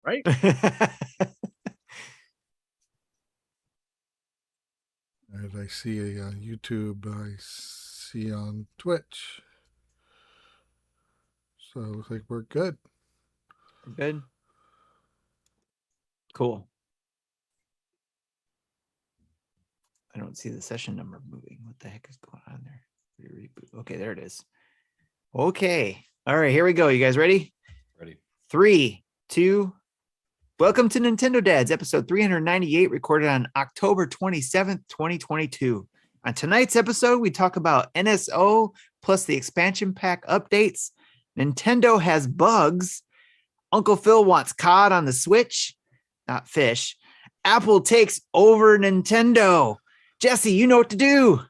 right? And I see a YouTube. I see on Twitch. So it looks like we're good. Good. Cool. I don't see the session number moving. What the heck is going on there? Reboot. Okay, there it is. Okay. All right, here we go. You guys ready? Ready. 3, 2. Welcome to Nintendo Dads, episode 398, recorded on October 27th, 2022. On tonight's episode, we talk about NSO plus the expansion pack updates. Nintendo has bugs. Uncle Phil wants COD on the Switch, not fish. Apple takes over Nintendo. Jesse, you know what to do.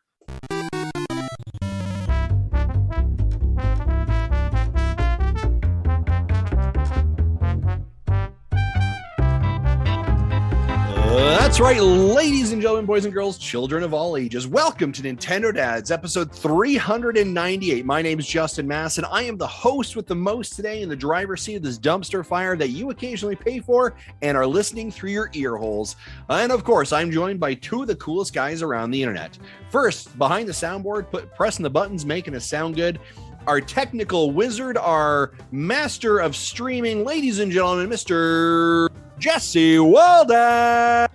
That's right, ladies and gentlemen, boys and girls, children of all ages. Welcome to Nintendo Dads, episode 398. My name is Justin Mass, and I am the host with the most today in the driver's seat of this dumpster fire that you occasionally pay for and are listening through your ear holes. And of course, I'm joined by two of the coolest guys around the internet. First, behind the soundboard, pressing the buttons, making us sound good, our technical wizard, our master of streaming, ladies and gentlemen, Mr. Jesse Walden.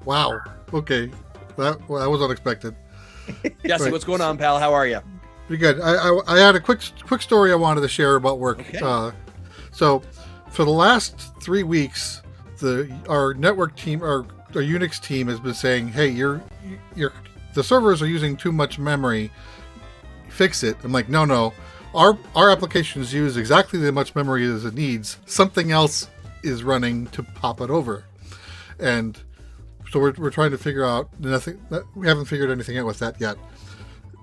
Wow. Okay. That was unexpected. Jesse, Right. What's going on, pal? How are you? Pretty good. I had a quick story I wanted to share about work. Okay. So for the last 3 weeks, our network team, our Unix team has been saying, hey, the servers are using too much memory. Fix it. I'm like, no. Our applications use exactly as much memory as it needs. Something else is running to pop it over. And so we're trying to figure out nothing. We haven't figured anything out with that yet.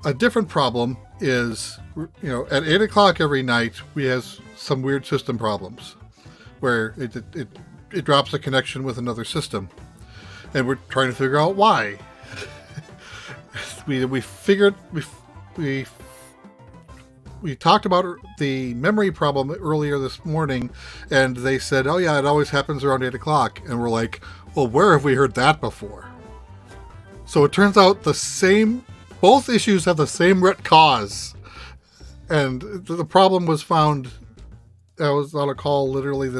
A different problem is, at 8 o'clock every night, we have some weird system problems where it drops a connection with another system. And we're trying to figure out why. We talked about the memory problem earlier this morning, and they said, oh yeah, it always happens around 8 o'clock. And we're like, well, where have we heard that before? So it turns out both issues have the same root cause. And the problem was found, I was on a call literally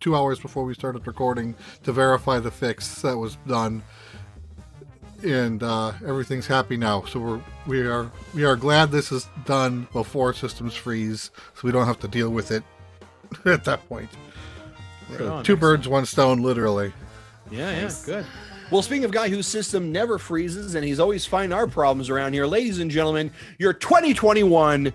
2 hours before we started recording to verify the fix that was done. And everything's happy now. So we are glad this is done before systems freeze, so we don't have to deal with it at that point. So two birds, one stone, literally. Yeah, good. Well, speaking of guy whose system never freezes and he's always finding our problems around here, ladies and gentlemen, your 2021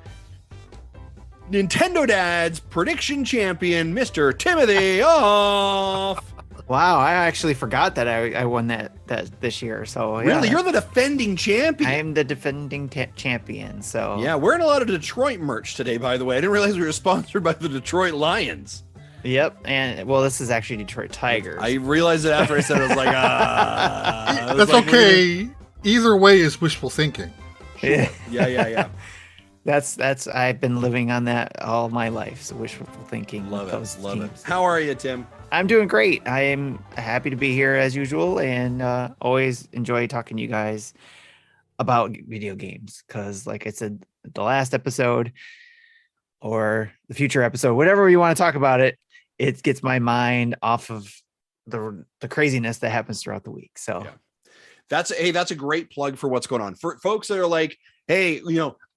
Nintendo Dads prediction champion, Mr. Timothy Off. Wow, I actually forgot that I won that this year. So yeah. Really, you're the defending champion. I am the defending champion. So yeah, wearing a lot of Detroit merch today, by the way. I didn't realize we were sponsored by the Detroit Lions. Yep, and well, this is actually Detroit Tigers. I realized it after I said it. I was like, That's okay. Either way is wishful thinking. Sure. Yeah. That's I've been living on that all my life. So wishful thinking. Love it. How are you, Tim? I'm doing great. I am happy to be here as usual, and always enjoy talking to you guys about video games. Because, like I said, the last episode or the future episode, whatever you want to talk about it gets my mind off of the craziness that happens throughout the week. So yeah. That's a great plug for what's going on. For folks that are like, hey,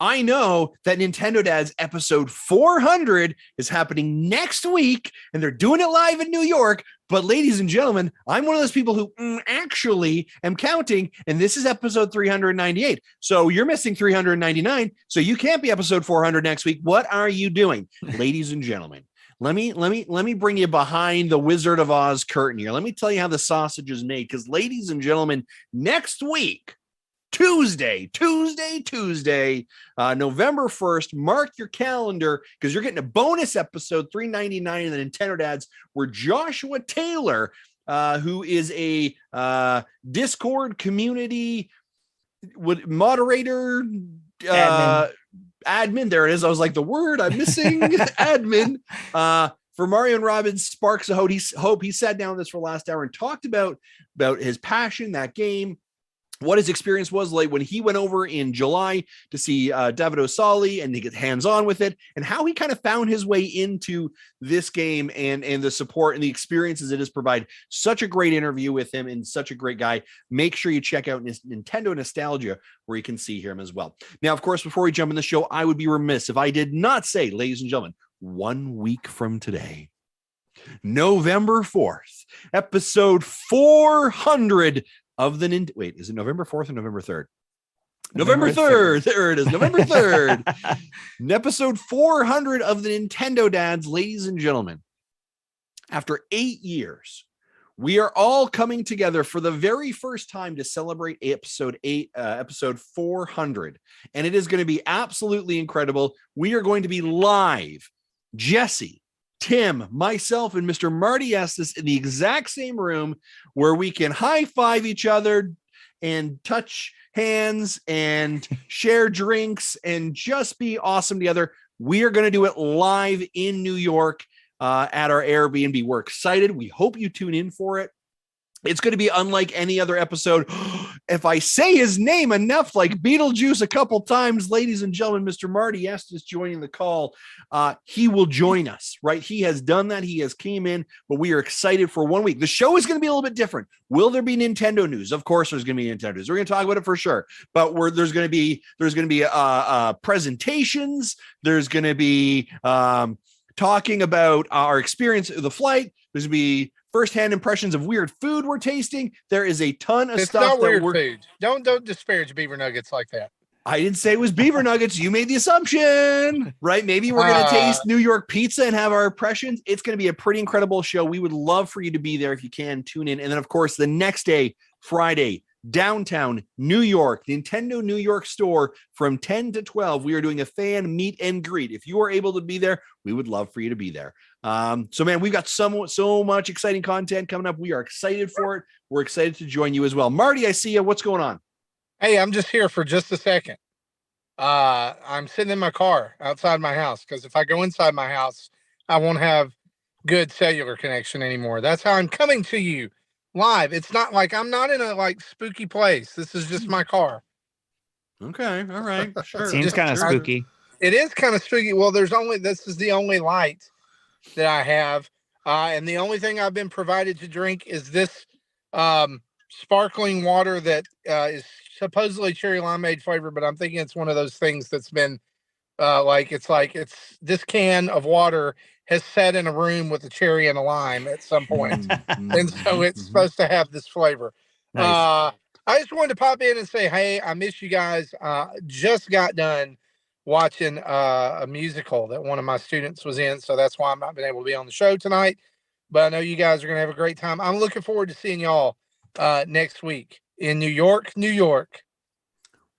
I know that Nintendo Dads episode 400 is happening next week and they're doing it live in New York. But ladies and gentlemen, I'm one of those people who actually am counting, and this is episode 398. So you're missing 399. So you can't be episode 400 next week. What are you doing? Ladies and gentlemen, let me bring you behind the Wizard of Oz curtain here. Let me tell you how the sausage is made. Because ladies and gentlemen, next week, Tuesday, November 1st, mark your calendar because you're getting a bonus episode 399 of the Nintendo Dads where Joshua Taylor, who is a Discord community moderator, admin. There it is. I was like, the word I'm missing, admin. for Mario and Rabbids Sparks of Hope. He sat down with us for the last hour and talked about his passion, that game, what his experience was like when he went over in July to see David O'Sully and to get hands-on with it, and how he kind of found his way into this game and the support and the experiences it has provided. Such a great interview with him and such a great guy. Make sure you check out Nintendo Nostalgia, where you can see him as well. Now, of course, before we jump in the show, I would be remiss if I did not say, ladies and gentlemen, 1 week from today, November 4th, episode 400 of the wait, is it November 4th or November 3rd? November 3rd. There it is. November 3rd. Episode 400 of the Nintendo Dads, ladies and gentlemen. After 8 years, we are all coming together for the very first time to celebrate episode 400. And it is going to be absolutely incredible. We are going to be live. Jesse, Tim, myself, and Mr. Marty Estes in the exact same room, where we can high five each other and touch hands and share drinks and just be awesome together. We are going to do it live in New York at our Airbnb. We're excited. We hope you tune in for it. It's going to be unlike any other episode. If I say his name enough, like Beetlejuice a couple times, ladies and gentlemen, Mr. Marty Estes joining the call. He will join us, right? He has done that. He has came in, but we are excited for 1 week. The show is going to be a little bit different. Will there be Nintendo news? Of course, there's going to be Nintendo news. We're going to talk about it for sure. But there's going to be presentations. There's going to be talking about our experience of the flight. There's going to be firsthand impressions of weird food we're tasting. There is a ton of stuff. It's not weird food. Don't disparage beaver nuggets like that. I didn't say it was beaver nuggets. You made the assumption, right? Maybe we're going to taste New York pizza and have our impressions. It's going to be a pretty incredible show. We would love for you to be there if you can. Tune in. And then, of course, the next day, Friday, downtown New York, Nintendo New York store from 10 to 12. We are doing a fan meet and greet. If you are able to be there, we would love for you to be there. So, man, we've got so much exciting content coming up. We are excited for it. We're excited to join you as well. Marty, I see you. What's going on? Hey, I'm just here for just a second. I'm sitting in my car outside my house, because if I go inside my house, I won't have good cellular connection anymore. That's how I'm coming to you live. It's not like I'm not in a spooky place. This is just my car. Okay. All right. Sure. Seems kind of spooky. It is kind of spooky. Well, this is the only light that I have. And the only thing I've been provided to drink is this sparkling water that is supposedly cherry limeade flavor, but I'm thinking it's one of those things that's been it's this can of water has sat in a room with a cherry and a lime at some point. And so it's supposed to have this flavor. Nice. I just wanted to pop in and say, hey, I miss you guys. Just got done watching a musical that one of my students was in. So that's why I'm not been able to be on the show tonight. But I know you guys are going to have a great time. I'm looking forward to seeing y'all next week in New York, New York.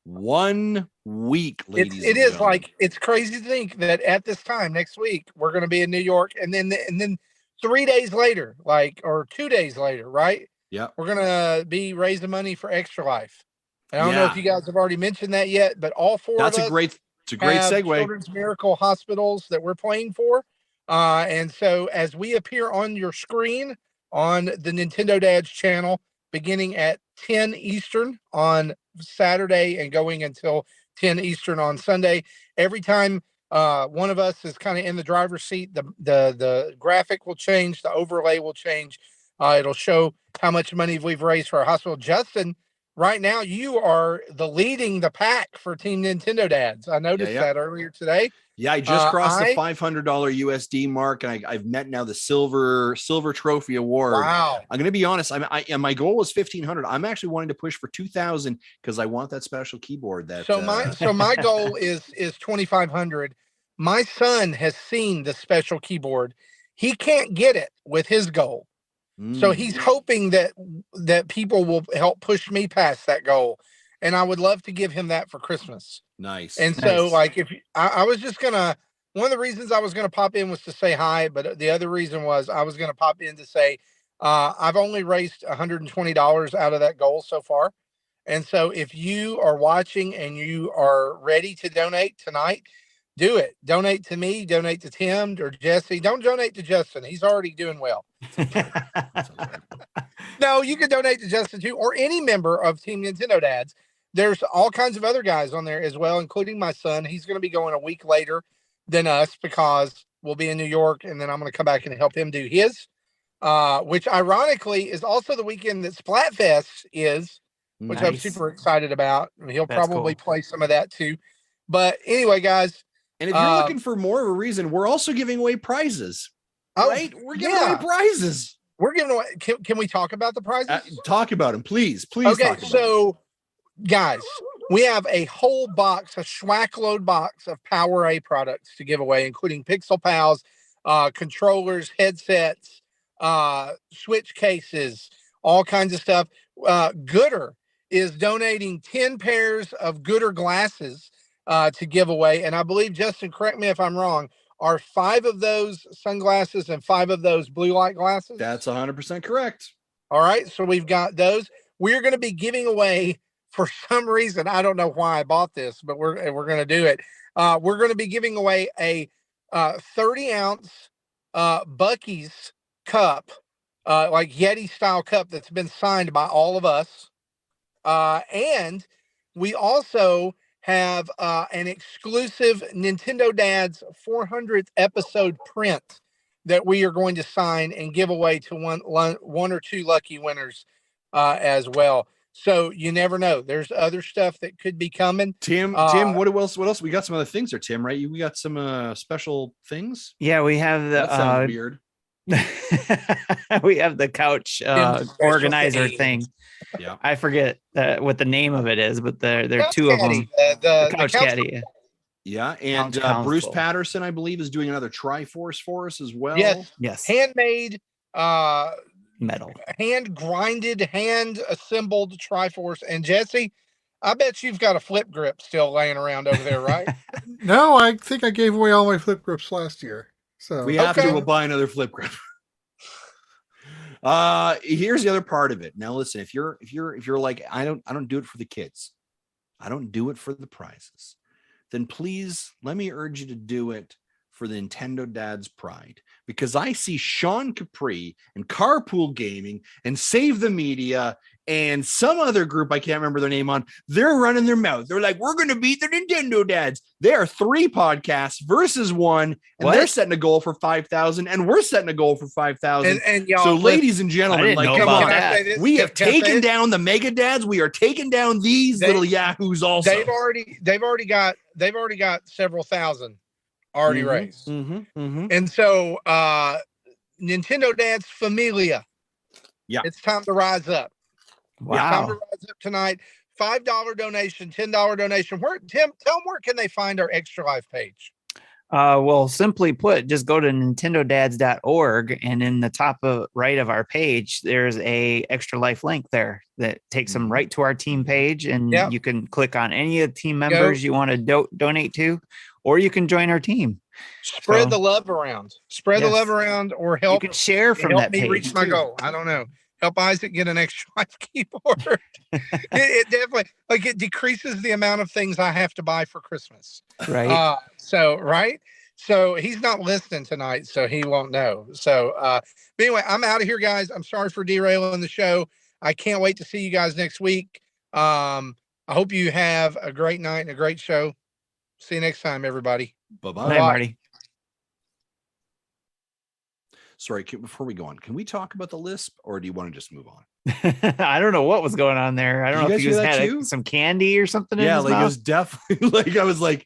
1 week, ladies. It is like, it's crazy to think that at this time next week we're going to be in New York, and then 3 days later, or 2 days later, right? Yeah, we're going to be raising money for Extra Life. And I don't know if you guys have already mentioned that yet, but all four of us. It's a great segue. Children's Miracle Hospitals that we're playing for. And so as we appear on your screen on the Nintendo Dads channel, beginning at 10 Eastern on Saturday and going until 10 Eastern on Sunday, every time one of us is kind of in the driver's seat, the graphic will change, the overlay will change. It'll show how much money we've raised for our hospital. Justin, right now you are leading the pack for Team Nintendo Dads. I noticed that earlier today. Yeah, I just crossed the $500 USD mark, and I've met now the silver trophy award. Wow! I'm going to be honest. And my goal was 1,500. I'm actually wanting to push for 2,000 because I want that special keyboard. So my goal is 2,500. My son has seen the special keyboard. He can't get it with his goal, so he's hoping that people will help push me past that goal. And I would love to give him that for Christmas. Nice. And so, if I was just gonna, one of the reasons I was gonna pop in was to say hi, but the other reason was I was gonna pop in to say I've only raised $120 out of that goal so far. And so, if you are watching and you are ready to donate tonight, do it. Donate to me, donate to Tim or Jesse. Don't donate to Justin. He's already doing well. No, you can donate to Justin too, or any member of Team Nintendo Dads. There's all kinds of other guys on there as well, including my son. He's going to be going a week later than us because we'll be in New York, and then I'm going to come back and help him do his, which ironically is also the weekend that Splatfest is, which I'm super excited about. He'll probably play some of that too. But anyway, guys. And if you're looking for more of a reason, we're also giving away prizes. Right? We're giving away prizes. We're giving away. Can we talk about the prizes? Talk about them, please. Please. Okay, so guys, we have a whole box, a schwack load box of Power A products to give away, including Pixel Pals, controllers, headsets, Switch cases, all kinds of stuff. Gooder is donating 10 pairs of Gooder glasses to give away. And I believe, Justin, correct me if I'm wrong, are 5 of those sunglasses and 5 of those blue light glasses? That's 100% correct. All right. So we've got those. We're going to be giving away, for some reason, I don't know why I bought this, but we're going to do it. We're going to be giving away a 30-ounce Buc-ee's cup, like Yeti style cup that's been signed by all of us. And we also have an exclusive Nintendo Dads 400th episode print that we are going to sign and give away to one or two lucky winners as well. So you never know. There's other stuff that could be coming. Tim, what else? We got some other things there, Tim, right? We got some special things. Yeah, we have the that sounds weird. We have the couch organizer thing. Yeah, I forget what the name of it is, but there are 2 of them. The couch caddy. Yeah, and Bruce Patterson, I believe, is doing another Triforce for us as well. Yes. Handmade, metal, hand grinded, hand assembled Triforce. And Jesse, I bet you've got a flip grip still laying around over there, right? No, I think I gave away all my flip grips last year. So we have to buy another flip grip. Here's the other part of it. Now listen, if you're like, I don't do it for the kids, I don't do it for the prizes, then please let me urge you to do it for the Nintendo Dad's pride, because I see Sean Capri and Carpool Gaming and Save the Media and some other group I can't remember their name on. They're running their mouth. They're like, we're going to beat the Nintendo Dads. There are 3 podcasts versus 1, and they're setting a goal for 5,000, and we're setting a goal for 5,000. And y'all, so, ladies and gentlemen, like, come on, we have taken down the Mega Dads. We are taking down these little yahoos. Also, they've already got several thousand already raised. And so, Nintendo Dads Familia. Yeah, it's time to rise up. Wow. It's time to rise up tonight. $5 donation, $10 donation. Tim, tell them where can they find our Extra Life page? Well, simply put, just go to nintendodads.org, and in the top right of our page, there's a Extra Life link there that takes them right to our team page, and you can click on any of the team members you want to donate to, or you can join our team. Spread the love around. Spread the love around, or help. You can share from that page. Help me reach my goal. I don't know. Help Isaac get an Extra Life keyboard. it definitely, like, it decreases the amount of things I have to buy for Christmas. Right. So he's not listening tonight, so he won't know. So, but anyway, I'm out of here, guys. I'm sorry for derailing the show. I can't wait to see you guys next week. I hope you have a great night and a great show. See you next time, everybody. Bye-bye. Bye, Marty. Sorry, before we go on, can we talk about the Lisp, or do you want to just move on? I don't know what was going on there. I don't know if he had some candy or something. Yeah, in his like mouth. it was definitely like I was like,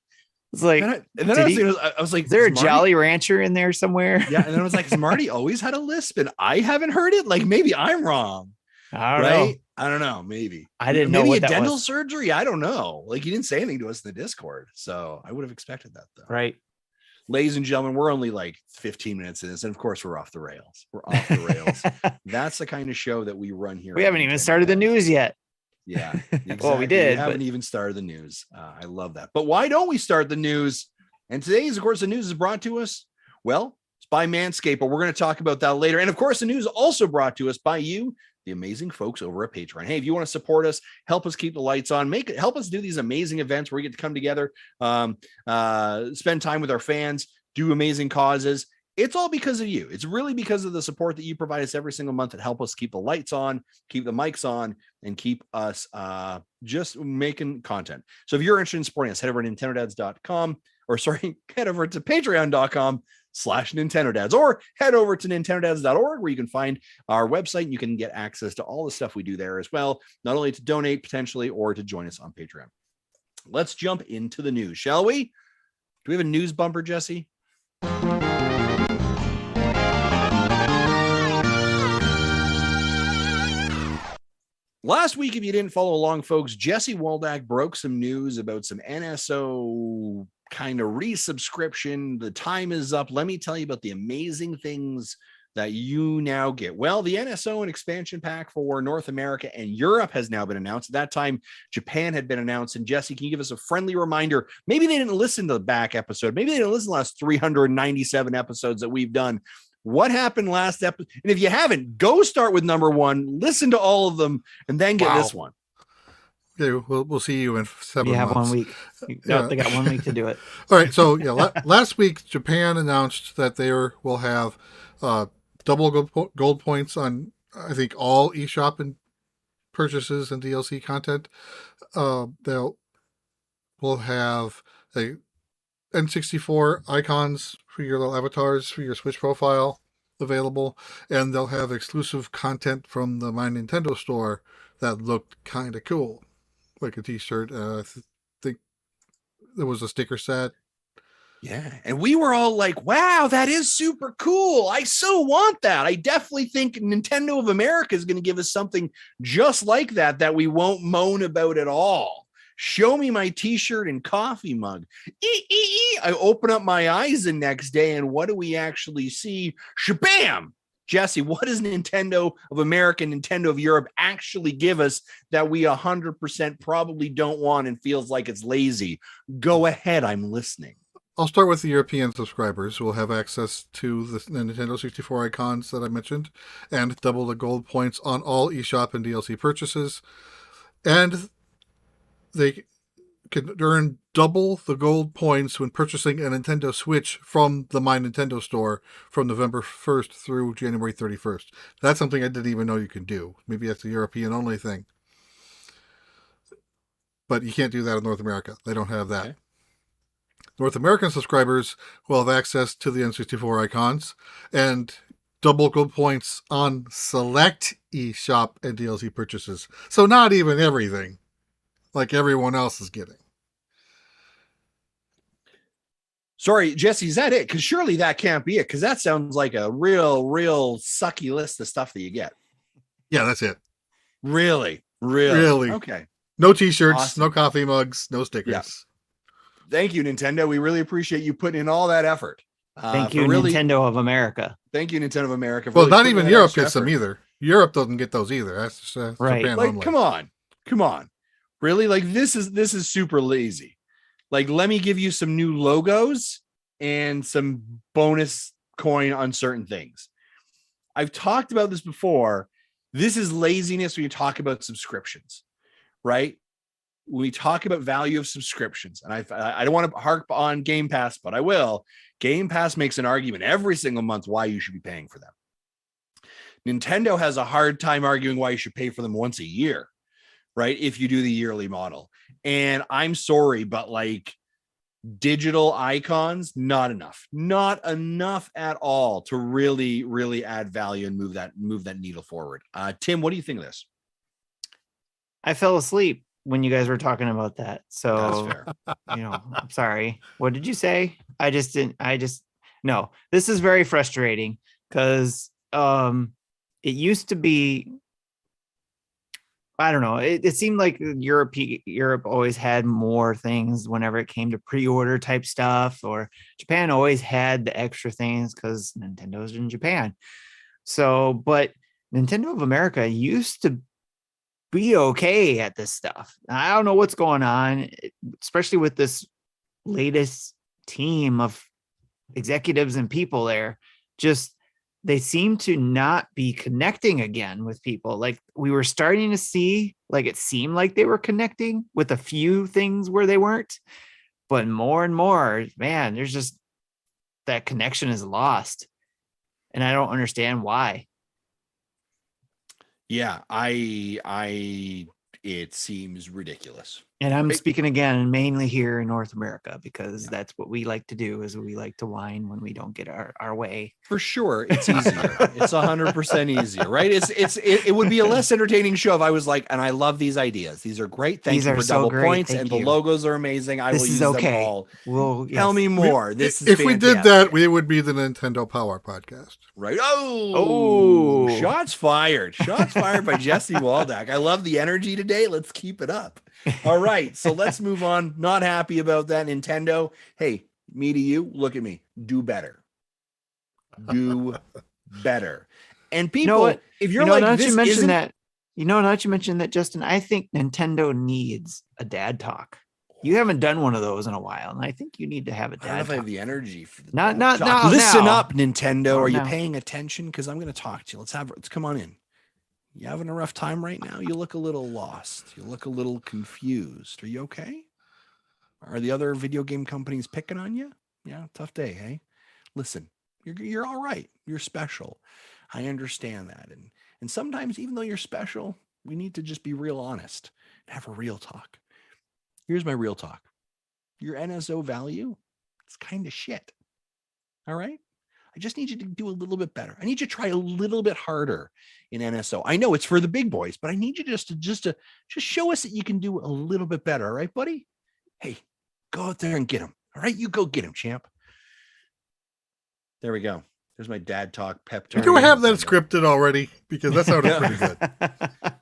it's like, and then I was like, is there a Jolly Rancher in there somewhere? Yeah, and then I was like, has Marty always had a Lisp, and I haven't heard it? Like, maybe I'm wrong. I don't know. I don't know. Maybe I didn't know. Maybe what a that dental was. surgery. I don't know. Like, he didn't say anything to us in the Discord, so I would have expected that though. Right. Ladies and gentlemen, we're only like 15 minutes in this, and of course we're off the rails. We're off the rails. That's the kind of show that we run here. We haven't even started the news yet. Yeah. Exactly. Well, we did. We haven't even started the news. I love that. But why don't we start the news? And today's, of course, the news is brought to us, well, it's by Manscaped, but we're going to talk about that later. And of course, the news is also brought to us by you, the amazing folks over at Patreon. Hey, if you want to support us, help us keep the lights on, help us do these amazing events where we get to come together, spend time with our fans, do amazing causes. It's all because of you. It's really because of the support that you provide us every single month that help us keep the lights on, keep the mics on, and keep us just making content. So if you're interested in supporting us, head over to NintendoDads.com, head over to patreon.com/NintendoDads, or head over to NintendoDads.org, where you can find our website and you can get access to all the stuff we do there as well, not only to donate potentially or to join us on Patreon. Let's jump into the news, shall we? Do we have a news bumper, Jesse? Last week, if you didn't follow along, folks, Jesse Waldack broke some news about some NSO kind of resubscription. The time is up. Let me tell you about the amazing things that you now get. Well, the NSO and Expansion Pack for North America and Europe has now been announced. At that time, Japan had been announced. And Jesse, can you give us a friendly reminder? Maybe they didn't listen to the back episode. Maybe they didn't listen to the last 397 episodes that we've done. What happened last episode? And if you haven't, go start with number 1, listen to all of them, and then get this one. Okay, we'll see you in 7 months. You have 1 week. They got 1 week to do it. All right. So last week Japan announced that they will have double gold points on, I think, all eShop and purchases and DLC content. Will have a N64 icons for your little avatars for your Switch profile available, and they'll have exclusive content from the My Nintendo store that looked kind of cool, like a t-shirt. I think there was a sticker set. Yeah, and we were all like, wow, that is super cool. I so want that. I definitely think Nintendo of America is going to give us something just like that we won't moan about at all. Show me my t-shirt and coffee mug. I open up my eyes the next day, and what do we actually see? Shabam! Jesse, what does Nintendo of America and Nintendo of Europe actually give us that we 100% probably don't want and feels like it's lazy? Go ahead, I'm listening. I'll start with the European subscribers who will have access to the Nintendo 64 icons that I mentioned, and double the gold points on all eShop and DLC purchases. And they can earn double the gold points when purchasing a Nintendo Switch from the My Nintendo store from November 1st through January 31st. That's something I didn't even know you could do. Maybe that's a European only thing. But you can't do that in North America. They don't have that. Okay. North American subscribers will have access to the N64 icons and double gold points on select eShop and DLC purchases. So not even everything, like everyone else is getting. Sorry, Jesse, is that it? Because surely that can't be it, because that sounds like a real sucky list of stuff that you get. Yeah, that's it. Really? Okay. No t-shirts, awesome. No coffee mugs, no stickers. Yeah. Thank you, Nintendo. We really appreciate you putting in all that effort. Thank you, Nintendo of America. Thank you, Nintendo of America. Well, not even Europe gets them either. Europe doesn't get those either. That's just, right. Japan like, only. Come on. Really? Like, this is super lazy. Like, let me give you some new logos and some bonus coin on certain things. I've talked about this before. This is laziness when you talk about subscriptions, right? When we talk about value of subscriptions, and I don't want to harp on Game Pass, but I will. Game Pass makes an argument every single month why you should be paying for them. Nintendo has a hard time arguing why you should pay for them once a year, right? If you do the yearly model. And I'm sorry, but like digital icons, not enough at all to really add value and move that needle forward. Tim, what do you think of this? I fell asleep when you guys were talking about that. So, that's fair. I'm sorry. What did you say? No, this is very frustrating because it used to be, I don't know. It seemed like Europe always had more things whenever it came to pre-order type stuff, or Japan always had the extra things because Nintendo's in Japan. So, but Nintendo of America used to be okay at this stuff. I don't know what's going on, especially with this latest team of executives and people there. Just they seem to not be connecting again with people. Like we were starting to see, like it seemed like they were connecting with a few things where they weren't, but more and more, man, there's just that connection is lost. And I don't understand why. Yeah, it seems ridiculous. And I'm Right? speaking again, mainly here in North America, because that's what we like to do is we like to whine when we don't get our way. For sure. It's easier. It's 100% easier, right? It would be a less entertaining show if I was like, and I love these ideas. These are great. Thank These you are for so double great. points. Thank And you. the logos are amazing. I This will is use okay. them all. Well, Tell me more. This is if we did fantastic. that, we would be the Nintendo Power Podcast. Right. Oh, Oh. shots fired. Shots fired by Jesse Waldack. I love the energy today. Let's keep it up. All right. So let's move on. Not happy about that, Nintendo. Hey, me to you. Look at me. Do better. Do better. And people, You know what? if you're now like, that this you mentioned isn't that, now that you mentioned that, Justin, I think Nintendo needs a dad talk. You haven't done one of those in a while, and I think you need to have a I don't know dad if I have talk. the energy for the Not dad talk. now. Listen now. up, Nintendo. Oh, Are you no. paying attention? Because I'm going to talk to you. Let's come on in. You having a rough time right now? You look a little lost. You look a little confused. Are you okay? Are the other video game companies picking on you? Yeah, tough day, hey? Listen, you're all right. You're special. I understand that. And sometimes, even though you're special, we need to just be real honest and have a real talk. Here's my real talk. Your NSO value, it's kind of shit. All right? I just need you to do a little bit better. I need you to try a little bit harder in NSO. I know it's for the big boys, but I need you just to show us that you can do a little bit better. All right, buddy? Hey, go out there and get him. All right, you go get him, champ. There we go. There's my dad talk pep talk. Do I have that scripted already? Because that sounded pretty good.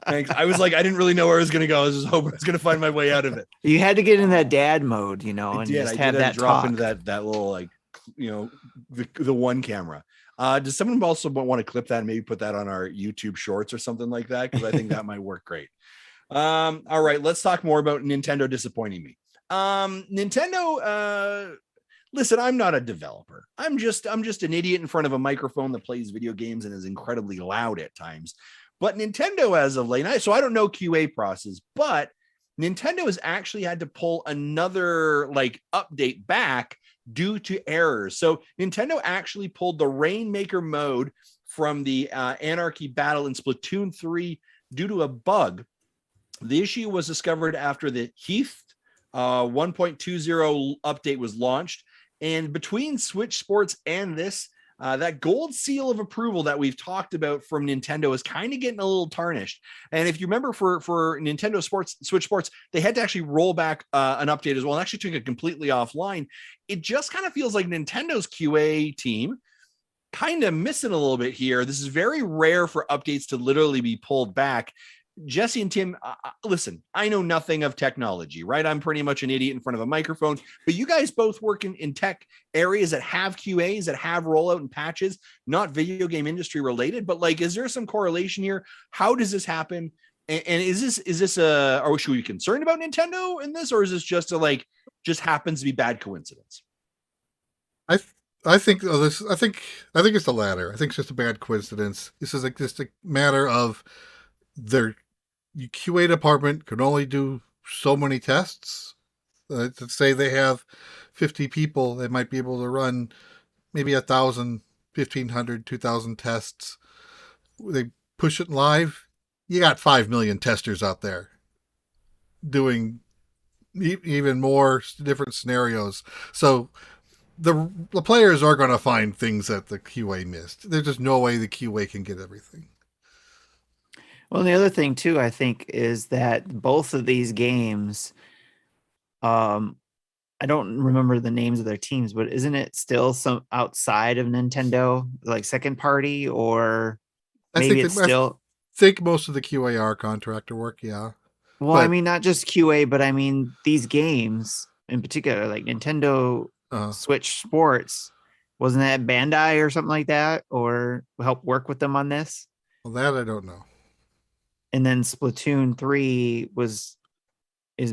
Thanks. I was like, I didn't really know where I was going to go. I was just hoping I was going to find my way out of it. You had to get in that dad mode, and just I have did that drop talk. into that little, like, the one camera. Does someone also want to clip that and maybe put that on our YouTube shorts or something like that? Because I think that might work great. All right, let's talk more about Nintendo disappointing me. Nintendo, listen, I'm not a developer. I'm just an idiot in front of a microphone that plays video games and is incredibly loud at times. But Nintendo, as of late, so I don't know QA process, but Nintendo has actually had to pull another update back due to errors. So Nintendo actually pulled the Rainmaker mode from the Anarchy Battle in Splatoon 3 due to a bug. The issue was discovered after the Heath 1.20 update was launched. And between Switch Sports and this, that gold seal of approval that we've talked about from Nintendo is kind of getting a little tarnished. And if you remember for Nintendo Switch Sports, they had to actually roll back an update as well and actually took it completely offline. It just kind of feels like Nintendo's QA team kind of missing a little bit here. This is very rare for updates to literally be pulled back. Jesse and Tim, listen, I know nothing of technology, right? I'm pretty much an idiot in front of a microphone, but you guys both work in tech areas that have QAs, that have rollout and patches, not video game industry related, but is there some correlation here? How does this happen? And is this or should we be concerned about Nintendo in this, or is this just just happens to be bad coincidence? I think it's the latter. I think it's just a bad coincidence. This is just a matter of their QA department can only do so many tests. Let's say they have 50 people, they might be able to run maybe 1,000, 1,500, 2,000 tests. They push it live. You got 5 million testers out there doing even more different scenarios. So the players are going to find things that the QA missed. There's just no way the QA can get everything. Well, the other thing too, I think, is that both of these games, I don't remember the names of their teams, but isn't it still some outside of Nintendo, like second party, or maybe it's still? I think most of the QA are contractor work, yeah. Well, I mean, not just QA, but I mean these games in particular, like Nintendo Switch Sports. Wasn't that Bandai or something like that, or help work with them on this? Well, that I don't know. And then Splatoon 3 is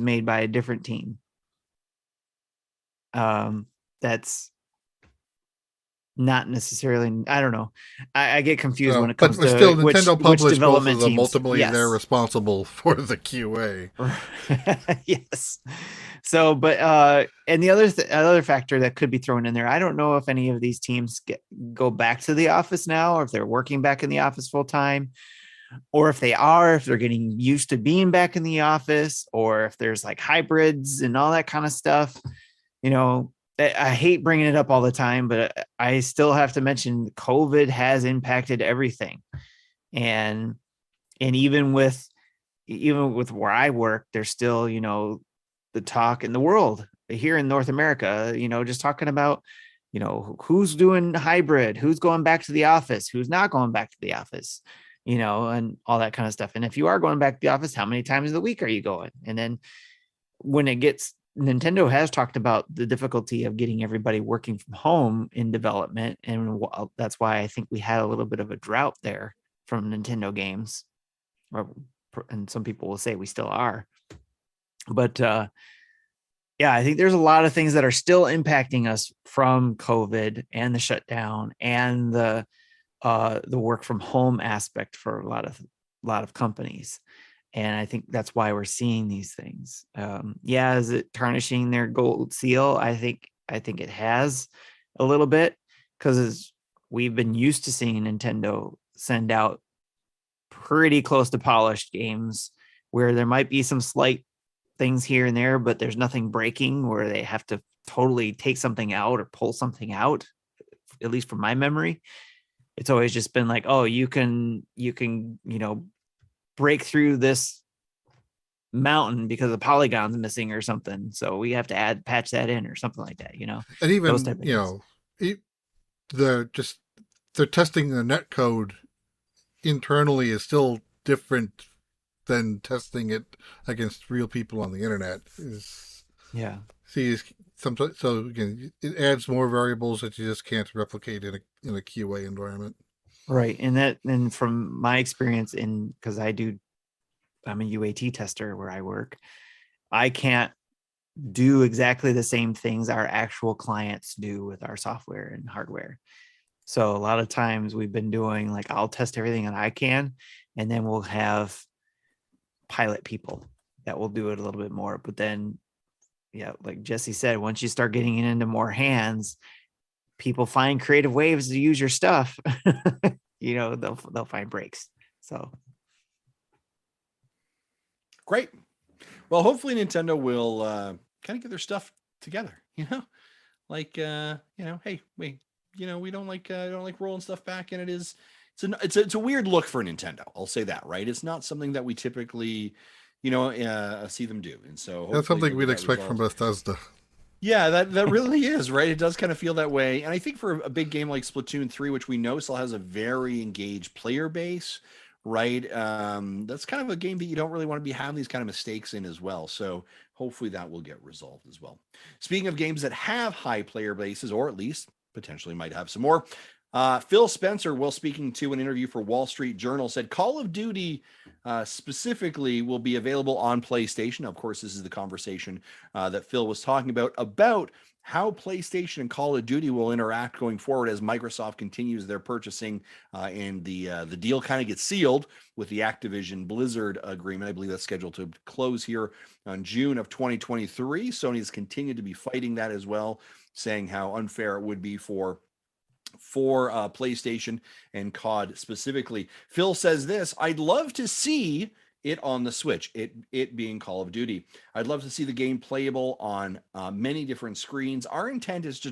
made by a different team. That's not necessarily. I don't know. I get confused when it but comes to still, which Nintendo published both of development them. teams. Ultimately, they're responsible for the QA. Yes. So, but and the other factor that could be thrown in there, I don't know if any of these teams go back to the office now, or if they're working back in the office full time, or if they're getting used to being back in the office, or if there's like hybrids and all that kind of stuff. You know, I hate bringing it up all the time, but I still have to mention COVID has impacted everything. And even with where I work, there's still, the talk in the world here in North America, just talking about, who's doing hybrid, who's going back to the office, who's not going back to the office, and all that kind of stuff. And if you are going back to the office, how many times a week are you going? And then when Nintendo has talked about the difficulty of getting everybody working from home in development. And that's why I think we had a little bit of a drought there from Nintendo games. And some people will say we still are. But yeah, I think there's a lot of things that are still impacting us from COVID and the shutdown and the work from home aspect for a lot of companies. And I think that's why we're seeing these things. Is it tarnishing their gold seal? I think it has a little bit, because we've been used to seeing Nintendo send out pretty close to polished games where there might be some slight things here and there, but there's nothing breaking where they have to totally take something out or pull something out. At least from my memory, it's always just been like, oh, you can break through this mountain because the polygon's missing or something, so we have to patch that in or something like that, And even they're testing the net code internally is still different than testing it against real people on the internet. So again, it adds more variables that you just can't replicate in a QA environment. Right. And from my experience because I'm a UAT tester where I work, I can't do exactly the same things our actual clients do with our software and hardware. So a lot of times we've been doing, like, I'll test everything that I can, and then we'll have pilot people that will do it a little bit more. But then, like Jesse said, once you start getting it into more hands, people find creative ways to use your stuff. They'll find breaks. So great. Well, hopefully Nintendo will kind of get their stuff together. Hey, wait, we don't like rolling stuff back, and it's a weird look for Nintendo. I'll say that, right? It's not something that we typically, see them do, and so that's something we'd expect from Bethesda. Yeah, that really is, right? It does kind of feel that way, and I think for a big game like Splatoon 3, which we know still has a very engaged player base, right? That's kind of a game that you don't really want to be having these kind of mistakes in as well. So hopefully that will get resolved as well. Speaking of games that have high player bases, or at least potentially might have some more, Phil Spencer, while speaking to an interview for Wall Street Journal, said Call of Duty specifically will be available on PlayStation. Of course, this is the conversation that Phil was talking about how PlayStation and Call of Duty will interact going forward as Microsoft continues their purchasing, and the deal kind of gets sealed with the Activision Blizzard agreement. I believe that's scheduled to close here on June of 2023. Sony has continued to be fighting that as well, saying how unfair it would be for PlayStation and COD specifically. Phil says this: I'd love to see it on the Switch, it being Call of Duty. I'd love to see the game playable on many different screens. Our intent is to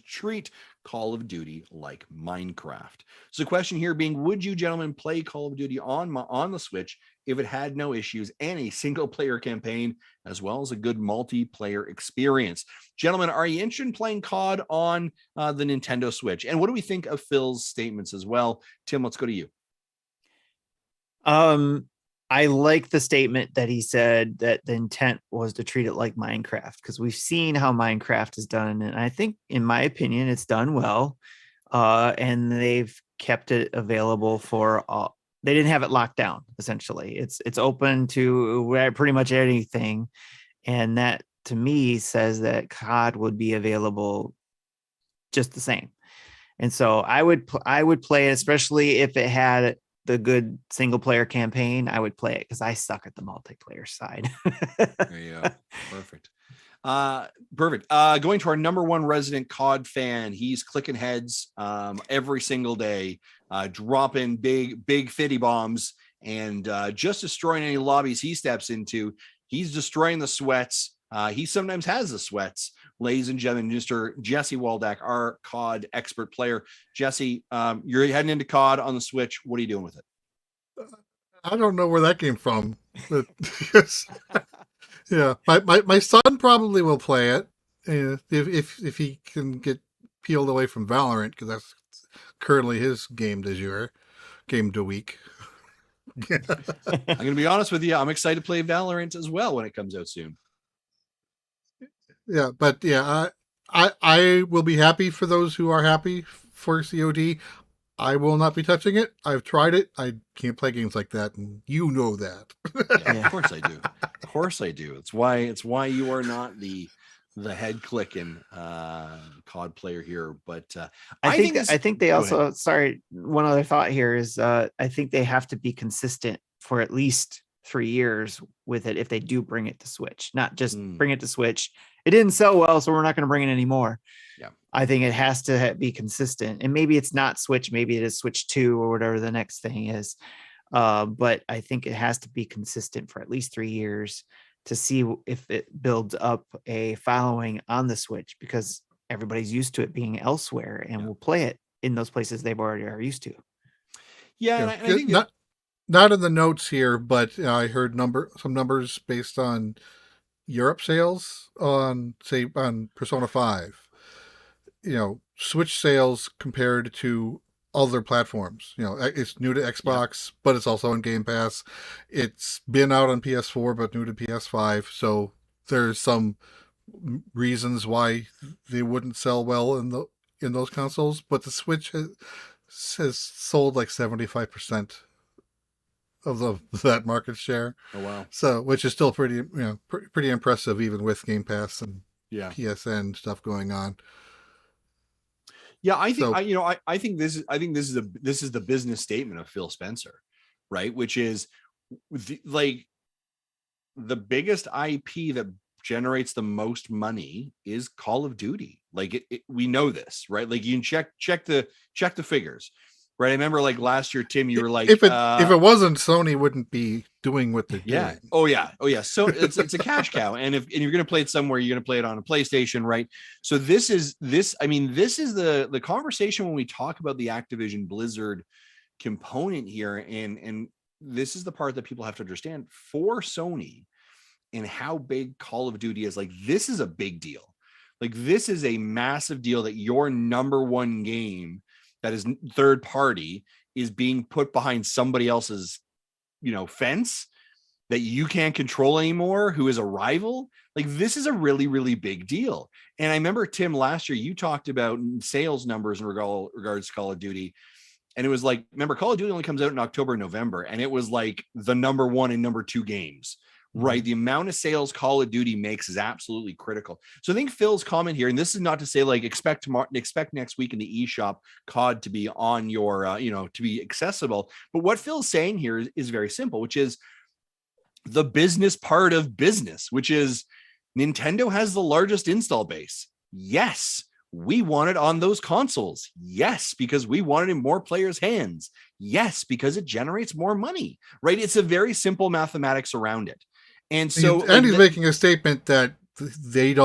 treat Call of Duty like Minecraft. So the question here being, would you gentlemen play Call of Duty on the Switch if it had no issues and a single player campaign, as well as a good multiplayer experience? Gentlemen, are you interested in playing COD on the Nintendo Switch? And what do we think of Phil's statements as well? Tim, let's go to you. I like the statement that he said that the intent was to treat it like Minecraft, because we've seen how Minecraft is done. And I think, in my opinion, it's done well. And they've kept it available for all. They didn't have it locked down. Essentially, it's open to pretty much anything. And that, to me, says that COD would be available just the same. And so I would play it, especially if it had the good single player campaign. I would play it because I suck at the multiplayer side. There you go. Perfect. Perfect. Going to our number one resident COD fan. He's clicking heads every single day, dropping big fitty bombs and just destroying any lobbies he steps into. He's destroying the sweats. He sometimes has the sweats. Ladies and gentlemen, Mr. Jesse Waldack, our COD expert player. Jesse, you're heading into COD on the Switch. What are you doing with it? I don't know where that came from, but yes. Yeah, my son probably will play it if he can get peeled away from Valorant, because that's currently his game du jour, game de week. I'm going to be honest with you. I'm excited to play Valorant as well when it comes out soon. Yeah, but yeah, I will be happy for those who are happy for COD. I will not be touching it. I've tried it. I can't play games like that, and you know that. Yeah, of course I do. Of course I do. It's why you are not the head clicking COD player here. But I think they also, sorry, one other thought here is I think they have to be consistent for at least 3 years with it if they do bring it to Switch, not just bring it to Switch. It didn't sell well, so we're not going to bring it anymore. Yeah, I think it has to be consistent, and maybe it's not Switch, maybe it is Switch 2 or whatever the next thing is. But I think it has to be consistent for at least 3 years to see if it builds up a following on the Switch, because everybody's used to it being elsewhere and will play it in those places they've already are used to. Yeah, and I think not in the notes here, but I heard some numbers based on Europe sales on Persona 5. Switch sales compared to other platforms. It's new to Xbox, but it's also on Game Pass. It's been out on PS4, but new to PS5. So there's some reasons why they wouldn't sell well in those consoles. But the Switch has sold like 75% of that market share. Oh wow! So which is still pretty pretty impressive, even with Game Pass and PSN stuff going on. Yeah, I think I think this is the business statement of Phil Spencer, right? Which is the biggest IP that generates the most money is Call of Duty. Like we know this, right? Like you can check the figures, right? I remember like last year, Tim, you were like, if it wasn't, Sony wouldn't be doing what they're doing. Oh yeah. So it's a cash cow, and if you're going to play it somewhere, you're going to play it on a PlayStation, right? So this is the conversation when we talk about the Activision Blizzard component here, and this is the part that people have to understand for Sony and how big Call of Duty is. Like this is a big deal. Like this is a massive deal that your number one game that is third party is being put behind somebody else's fence that you can't control anymore, who is a rival. Like this is a really, really big deal. And I remember, Tim, last year you talked about sales numbers in regards to Call of Duty. And it was like, remember, Call of Duty only comes out in October, November. And it was like the number one and number two games, right? The amount of sales Call of Duty makes is absolutely critical. So I think Phil's comment here, and this is not to say like expect next week in the eShop COD to be on your, to be accessible. But what Phil's saying here is very simple, which is the business part of business, which is Nintendo has the largest install base. Yes, we want it on those consoles. Yes, because we want it in more players' hands. Yes, because it generates more money, right? It's a very simple mathematics around it. And so, he's making a statement that they're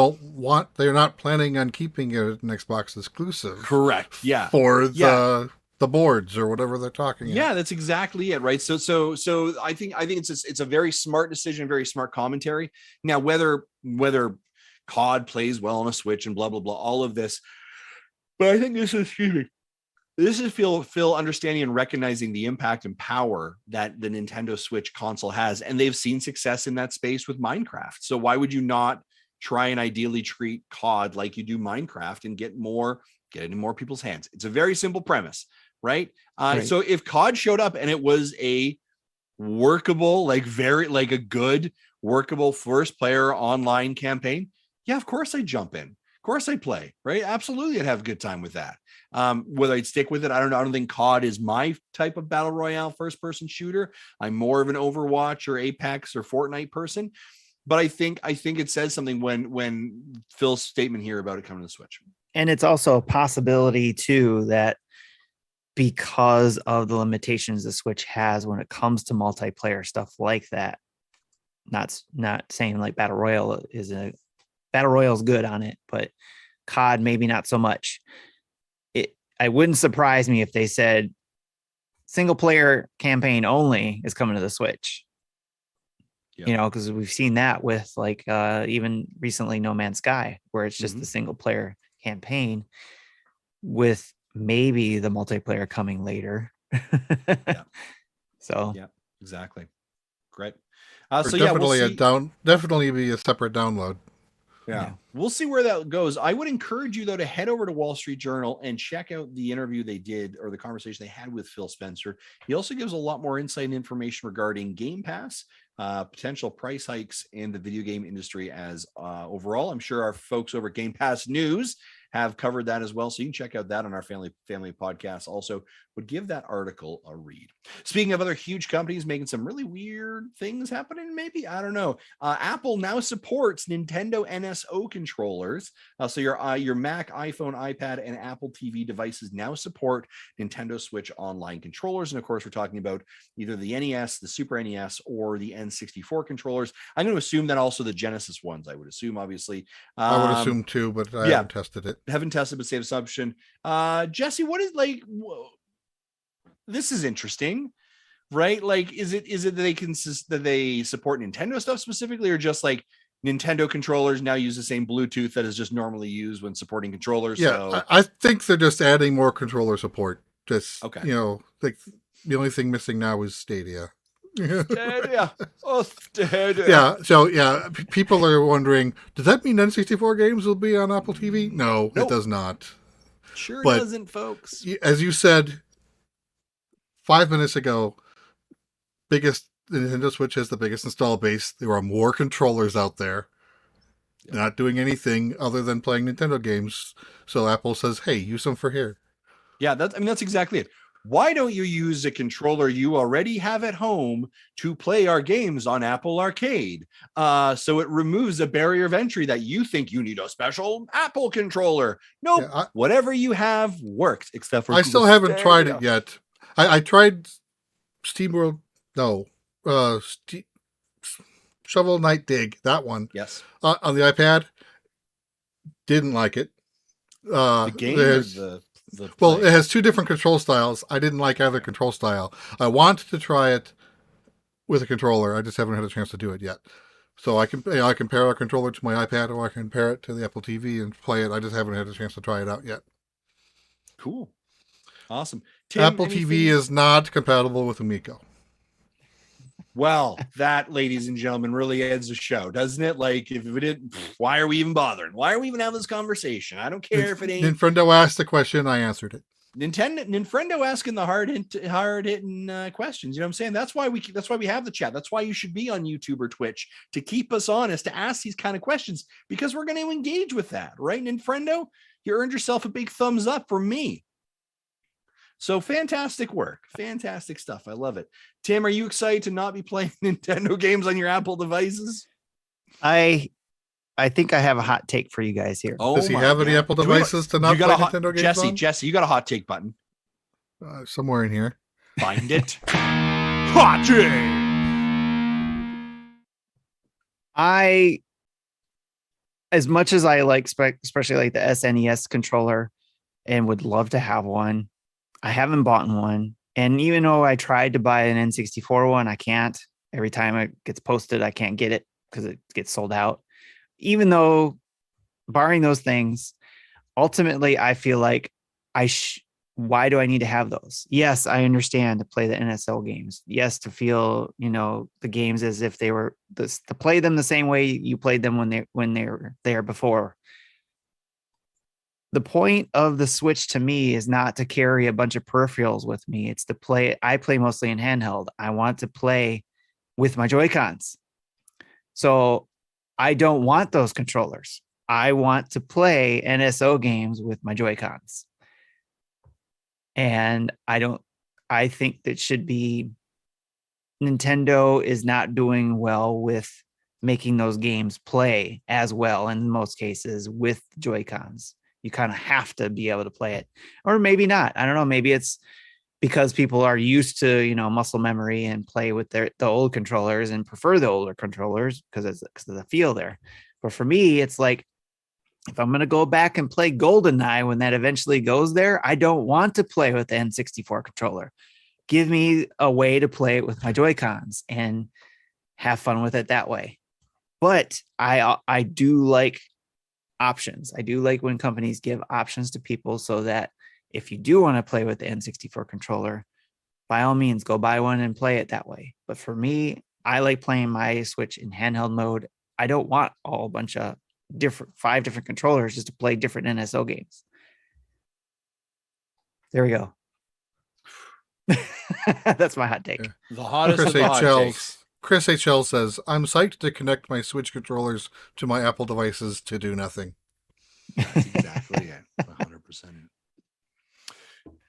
not planning on keeping it an Xbox exclusive. Correct. Yeah. For the boards or whatever they're talking about. Yeah, that's exactly it, right? So I think it's a very smart decision, very smart commentary. Now, whether COD plays well on a Switch and blah blah blah, all of this, but I think this is Phil understanding and recognizing the impact and power that the Nintendo Switch console has, and they've seen success in that space with Minecraft. So why would you not try and ideally treat COD like you do Minecraft and get it in more people's hands? It's a very simple premise, right? So if COD showed up and it was a workable, a good workable first player online campaign, yeah, of course I jump in. Of course I'd play, right? Absolutely, I'd have a good time with that. Whether I'd stick with it, I don't know. I don't think COD is my type of battle royale first-person shooter. I'm more of an Overwatch or Apex or Fortnite person. But I think it says something when Phil's statement here about it coming to the Switch. And it's also a possibility too that because of the limitations the Switch has when it comes to multiplayer stuff like that, not saying like Battle Royale is good on it, but COD maybe not so much. I wouldn't surprise me if they said single player campaign only is coming to the Switch. Yep. You know, because we've seen that with like even recently No Man's Sky, where it's just the single player campaign with maybe the multiplayer coming later. Yeah. So yeah, exactly. Great. So definitely be a separate download. Yeah, we'll see where that goes. I would encourage you, though, to head over to Wall Street Journal and check out the interview they did or the conversation they had with Phil Spencer. He also gives a lot more insight and information regarding Game Pass, potential price hikes in the video game industry as overall. I'm sure our folks over at Game Pass News have covered that as well. So you can check out that on our family podcast. Also would give that article a read. Speaking of other huge companies making some really weird things happening, maybe, I don't know. Apple now supports Nintendo NSO controllers. So your Mac, iPhone, iPad, and Apple TV devices now support Nintendo Switch online controllers. And of course, we're talking about either the NES, the Super NES, or the N64 controllers. I'm going to assume that also the Genesis ones, I would assume, obviously. I would assume too, but I haven't tested it. Haven't tested, but safe assumption. Jesse, what is like? This is interesting, right? Like, is it that they support Nintendo stuff specifically, or just like Nintendo controllers now use the same Bluetooth that is just normally used when supporting controllers? Yeah, so... I think they're just adding more controller support. Just okay, like the only thing missing now is Stadia. Stadia. Oh, Stadia. Yeah. So people are wondering, does that mean N64 games will be on Apple TV? No, nope. It does not. Sure doesn't, folks. As you said 5 minutes ago, Nintendo Switch has the biggest install base. There are more controllers out there, not doing anything other than playing Nintendo games. So Apple says, "Hey, use them for here." Yeah, that's exactly it. Why don't you use a controller you already have at home to play our games on Apple Arcade? So it removes a barrier of entry that you think you need a special Apple controller. Nope, whatever you have works, except for I still haven't tried it yet. I tried SteamWorld. No, Shovel Knight Dig, that one. Yes. On the iPad, didn't like it. The game or the well, it has two different control styles. I didn't like either control style. I want to try it with a controller. I just haven't had a chance to do it yet. So I can pair a controller to my iPad, or I can pair it to the Apple TV and play it. I just haven't had a chance to try it out yet. Cool. Awesome. Tim, Apple TV is not compatible with Amico. Well, that, ladies and gentlemen, really ends the show, doesn't it? Like, if it didn't, why are we even bothering? Why are we even having this conversation? I don't care if it ain't. Ninfrendo asked the question, I answered it. Ninfrendo asking the hard-hitting questions. You know what I'm saying? That's why we have the chat. That's why you should be on YouTube or Twitch, to keep us honest, to ask these kind of questions, because we're going to engage with that, right? Ninfrendo, you earned yourself a big thumbs up from me. So fantastic work. Fantastic stuff. I love it. Tim, are you excited to not be playing Nintendo games on your Apple devices? I think I have a hot take for you guys here. Oh, does he have any Apple devices to not play Nintendo games on? Jesse, you got a hot take button. Somewhere in here. Find it. Hot take! As much as I like, especially like the SNES controller, and would love to have one, I haven't bought one. And even though I tried to buy an N64 one, I can't. Every time it gets posted, I can't get it because it gets sold out. Even though, barring those things, ultimately, I feel like why do I need to have those? Yes, I understand to play the NSO games. Yes, to feel, the games as if they were to play them the same way you played them when they were there before. The point of the Switch to me is not to carry a bunch of peripherals with me. It's to play. I play mostly in handheld. I want to play with my Joy-Cons. So I don't want those controllers. I want to play NSO games with my Joy-Cons. And I think that should be, Nintendo is not doing well with making those games play as well in most cases with Joy-Cons. You kind of have to be able to play it, or maybe not. I don't know. Maybe it's because people are used to, muscle memory and play with the old controllers and prefer the older controllers because of the feel there. But for me, it's like, if I'm going to go back and play GoldenEye when that eventually goes there, I don't want to play with the N64 controller. Give me a way to play it with my Joy-Cons and have fun with it that way. But I do like options. I do like when companies give options to people so that if you do want to play with the N64 controller, by all means, go buy one and play it that way. But for me, I like playing my Switch in handheld mode. I don't want a bunch of 5 different controllers just to play different NSO games. There we go. That's my hot take. Yeah. The hottest of the hot takes. Chris HL says, I'm psyched to connect my Switch controllers to my Apple devices to do nothing. That's exactly it. 100%.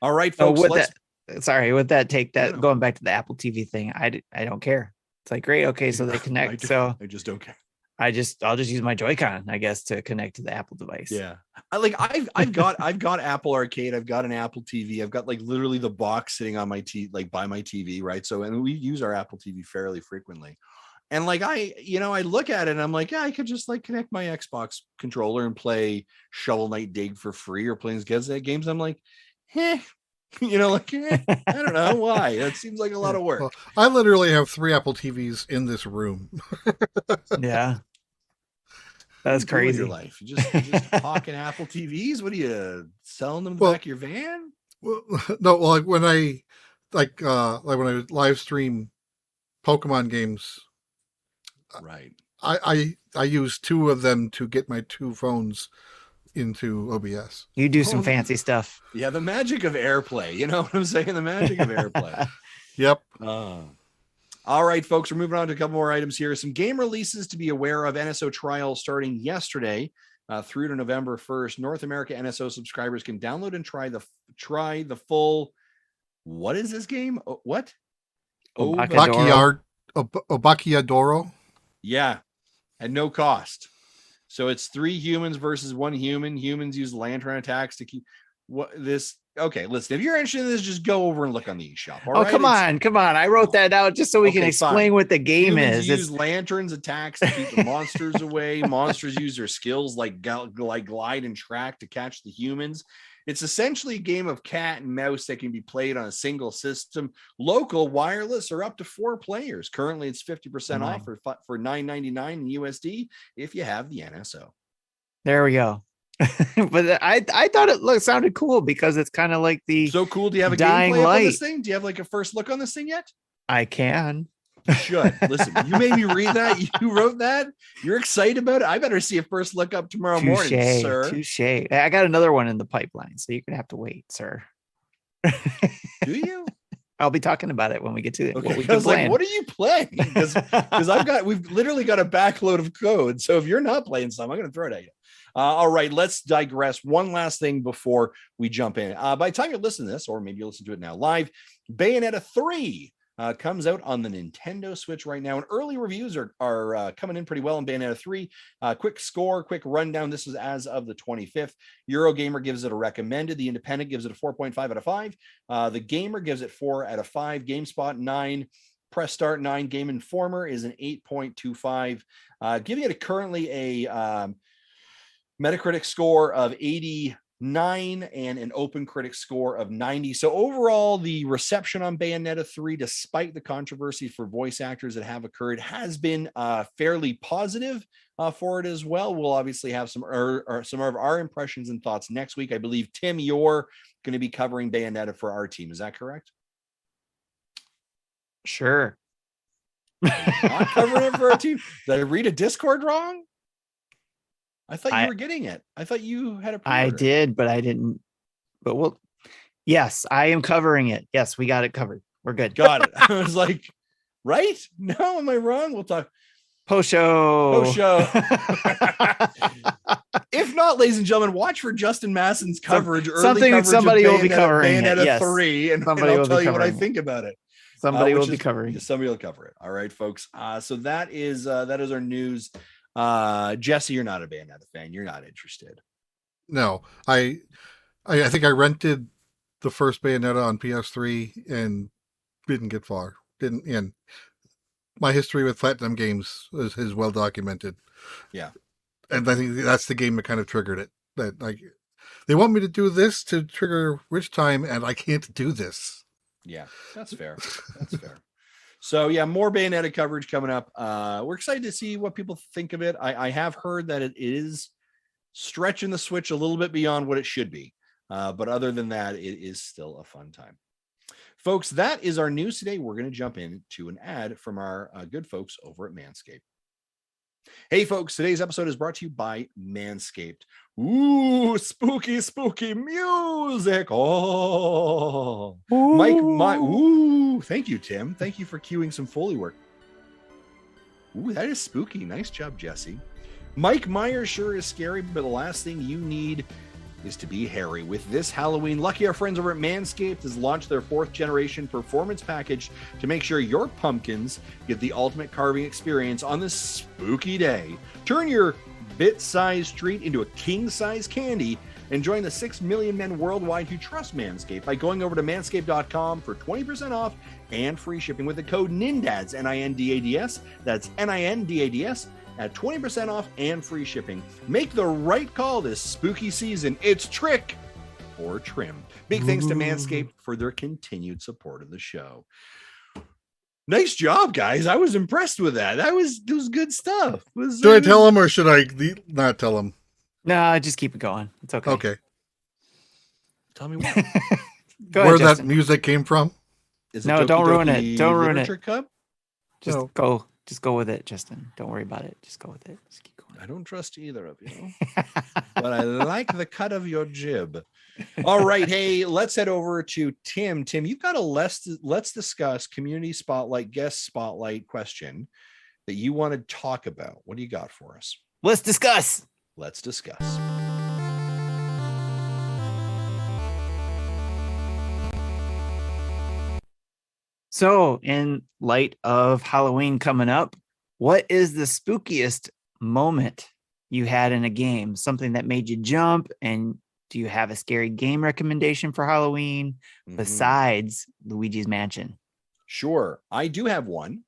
All right, folks. With that take, going back to the Apple TV thing, I don't care. It's like, great. Okay. So they connect. I just don't care. I'll just use my Joy-Con, I guess, to connect to the Apple device. Yeah. I've got Apple Arcade. I've got an Apple TV. I've got like literally the box sitting on my by my TV. Right. So, and we use our Apple TV fairly frequently. And like, I look at it and I'm like, yeah, I could just like connect my Xbox controller and play Shovel Knight Dig for free or playing games. I'm like, I don't know why. That seems like a lot of work. Well, I literally have 3 Apple TVs in this room. Yeah. That's crazy. Your life. You just hawking Apple TVs. What are you selling them in the back of your van? Well, no. Well, like when I live stream Pokemon games, right? I use 2 of them to get my 2 phones into OBS. You do some fancy stuff. Yeah, the magic of AirPlay. You know what I'm saying? The magic of AirPlay. Yep. All right, folks, we're moving on to a couple more items here. Some game releases to be aware of. NSO trial starting yesterday through to November 1st. North America NSO subscribers can download and try the full. What is this game? What? Obakiadoro. Yeah, at no cost. So it's 3 humans versus 1 human. Humans use lantern attacks to keep this. Okay, listen, if you're interested in this, just go over and look on the eShop. Come on. I wrote that out just so we can explain what the game is. Use lanterns attacks to keep the monsters away. Monsters use their skills like glide and track to catch the humans. It's essentially a game of cat and mouse that can be played on a single system, local, wireless, or up to 4 players. Currently, it's 50% off for $9.99 in USD if you have the NSO. There we go. But I thought it sounded cool because it's kind of like the so cool. Do you have a gameplay on this thing? Do you have like a first look on this thing yet? I can. You should. Listen, you made me read that. You wrote that. You're excited about it. I better see a first look up tomorrow morning, sir. Touche. I got another one in the pipeline, so you're gonna have to wait, sir. Do you? I'll be talking about it when we get to it. Okay, what are you playing? Because we've literally got a backload of code. So if you're not playing some, I'm gonna throw it at you. All right, let's digress. One last thing before we jump in. By the time you listen to this, or maybe you listen to it now live, Bayonetta 3 comes out on the Nintendo Switch right now, and early reviews are coming in pretty well on Bayonetta 3. Quick score, quick rundown. This is as of the 25th. Eurogamer gives it a recommended. The Independent gives it a 4.5 out of 5. The Gamer gives it 4 out of 5. GameSpot 9. Press Start 9. Game Informer is an 8.25, giving it currently a Metacritic score of 89 and an Open Critic score of 90. So overall, the reception on Bayonetta 3, despite the controversy for voice actors that have occurred, has been fairly positive for it as well. We'll obviously have some of our impressions and thoughts next week. I believe, Tim, you're going to be covering Bayonetta for our team. Is that correct? Sure. Not covering it for our team. Did I read a Discord wrong? I thought you were getting it. I thought you had a pre-order. I did, but I didn't. But yes, I am covering it. Yes, we got it covered. We're good. Got it. I was like, right? No, am I wrong? We'll talk. Post show. If not, ladies and gentlemen, watch for Justin Masson's coverage. Somebody will be covering Bayonetta it. 3, and Somebody I'll will be tell you what I covering it. think about it. Somebody will be covering it. Somebody will cover it. All right, folks. So that is our news. Jesse, you're not a Bayonetta fan. You're not interested. No, I think I rented the first Bayonetta on PS3 and didn't get far. And my history with Platinum Games is well documented. Yeah. And I think that's the game that kind of triggered it. That like they want me to do this to trigger Rich Time, and I can't do this. Yeah, that's fair. That's fair. So yeah, more Bayonetta coverage coming up. We're excited to see what people think of it. I have heard that it is stretching the Switch a little bit beyond what it should be. But other than that, it is still a fun time. Folks, that is our news today. We're going to jump into an ad from our good folks over at Manscaped. Hey, folks, today's episode is brought to you by Manscaped. Ooh, spooky, spooky music. Oh, ooh, thank you, Tim. Thank you for cueing some Foley work. Ooh, that is spooky. Nice job, Jesse. Mike Myers sure is scary, but the last thing you need is to be hairy. With this Halloween, lucky our friends over at Manscaped has launched their 4th generation performance package to make sure your pumpkins get the ultimate carving experience on this spooky day. Turn your bit-sized treat into a king-size candy and join the 6 million men worldwide who trust Manscaped by going over to manscaped.com for 20% off and free shipping with the code NINDADS, NINDADS. That's NINDADS. At 20% off and free shipping. Make the right call this spooky season. It's trick or trim. Big thanks to Manscaped for their continued support of the show. Nice job, guys. I was impressed with that. It was good stuff. Do I tell him or should I not tell him? No, just keep it going. It's okay. Okay. Tell me what. Go Where ahead, that Justin. music came from? Is No, Doki don't ruin Doki it. Don't ruin it. Literature Cup? Just No. go. Just go with it, Justin. Don't worry about it. Just go with it. Just keep going. I don't trust either of you, but I like the cut of your jib. All right. Hey, let's head over to Tim. Tim, you've got a let's discuss community spotlight, guest spotlight question that you want to talk about. What do you got for us? Let's discuss. Let's discuss. So, in light of Halloween coming up, what is the spookiest moment you had in a game? Something that made you jump? And do you have a scary game recommendation for Halloween besides Luigi's Mansion? Sure. I do have one.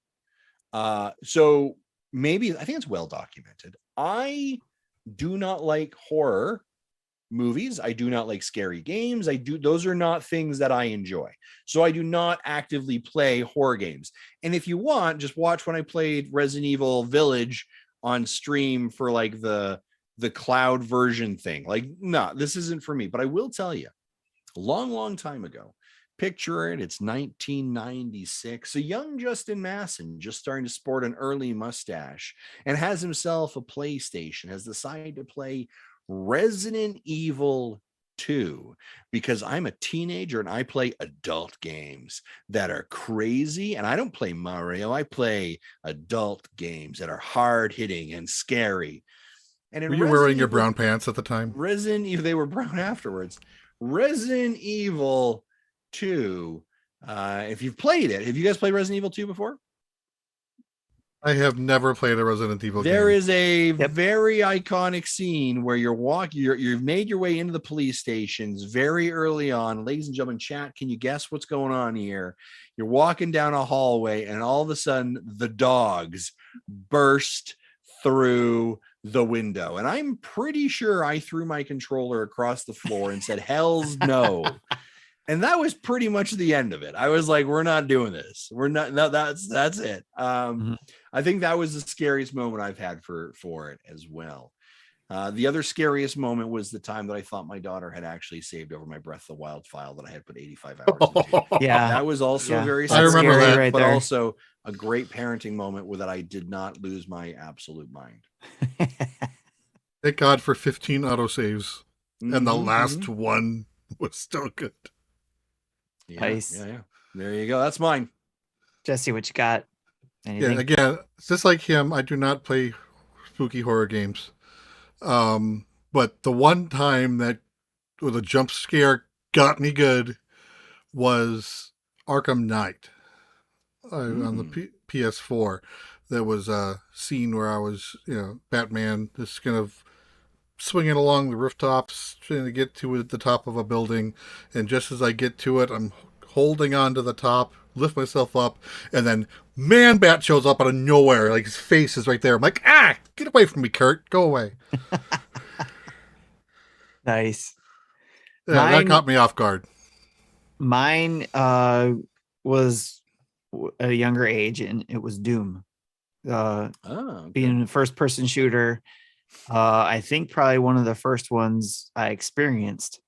So maybe I think it's well documented. I do not like horror movies. I do not like scary games. Those are not things that I enjoy. So I do not actively play horror games. And if you want, just watch when I played Resident Evil Village on stream for like the cloud version thing. Like, no, this isn't for me. But I will tell you, a long time ago, picture it, it's 1996. A young Justin Masson, just starting to sport an early mustache and has himself a PlayStation, has decided to play Resident Evil 2 because I'm a teenager and I play adult games that are crazy. And I don't play Mario. I play adult games that are hard hitting and scary. And Were you wearing your brown pants at the time? Resident Evil, they were brown afterwards. Resident Evil 2. If you've played it, have you guys played Resident Evil 2 before? I have never played a Resident Evil game. There is a very iconic scene where you've made your way into the police stations very early on. Ladies and gentlemen, chat, can you guess what's going on here? You're walking down a hallway and all of a sudden the dogs burst through the window. And I'm pretty sure I threw my controller across the floor and said, "Hell's no." And that was pretty much the end of it. I was like, we're not doing this. We're not. No, that's it. I think that was the scariest moment I've had for it as well. The other scariest moment was the time that I thought my daughter had actually saved over my Breath of the Wild file that I had put 85 hours into. Yeah. That was also very I remember scary, that. Right but there. also a great parenting moment where that I did not lose my absolute mind. Thank God for 15 autosaves. And the Mhm, last mhm. one was still good. Yeah, Nice. yeah. There you go. That's mine. Jesse, what you got? Anything? Yeah, again, just like him, I do not play spooky horror games. But the one time that with a jump scare got me good was Arkham Knight on the PS4. There was a scene where I was, Batman, just kind of swinging along the rooftops, trying to get to the top of a building. And just as I get to it, I'm holding on to the top, lift myself up, and then Man-Bat shows up out of nowhere. Like, his face is right there. I'm like, get away from me, Kurt. Go away. Nice. Yeah, that caught me off guard. Mine was at a younger age, and it was Doom. Being a first-person shooter, I think probably one of the first ones I experienced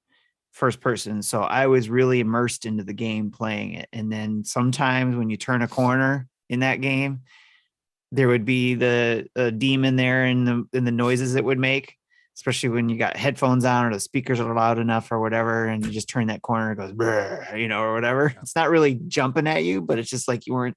first person. So I was really immersed into the game playing it. And then sometimes when you turn a corner in that game, there would be the demon there and the noises it would make, especially when you got headphones on or the speakers are loud enough or whatever. And you just turn that corner, it goes, or whatever. It's not really jumping at you, but it's just like you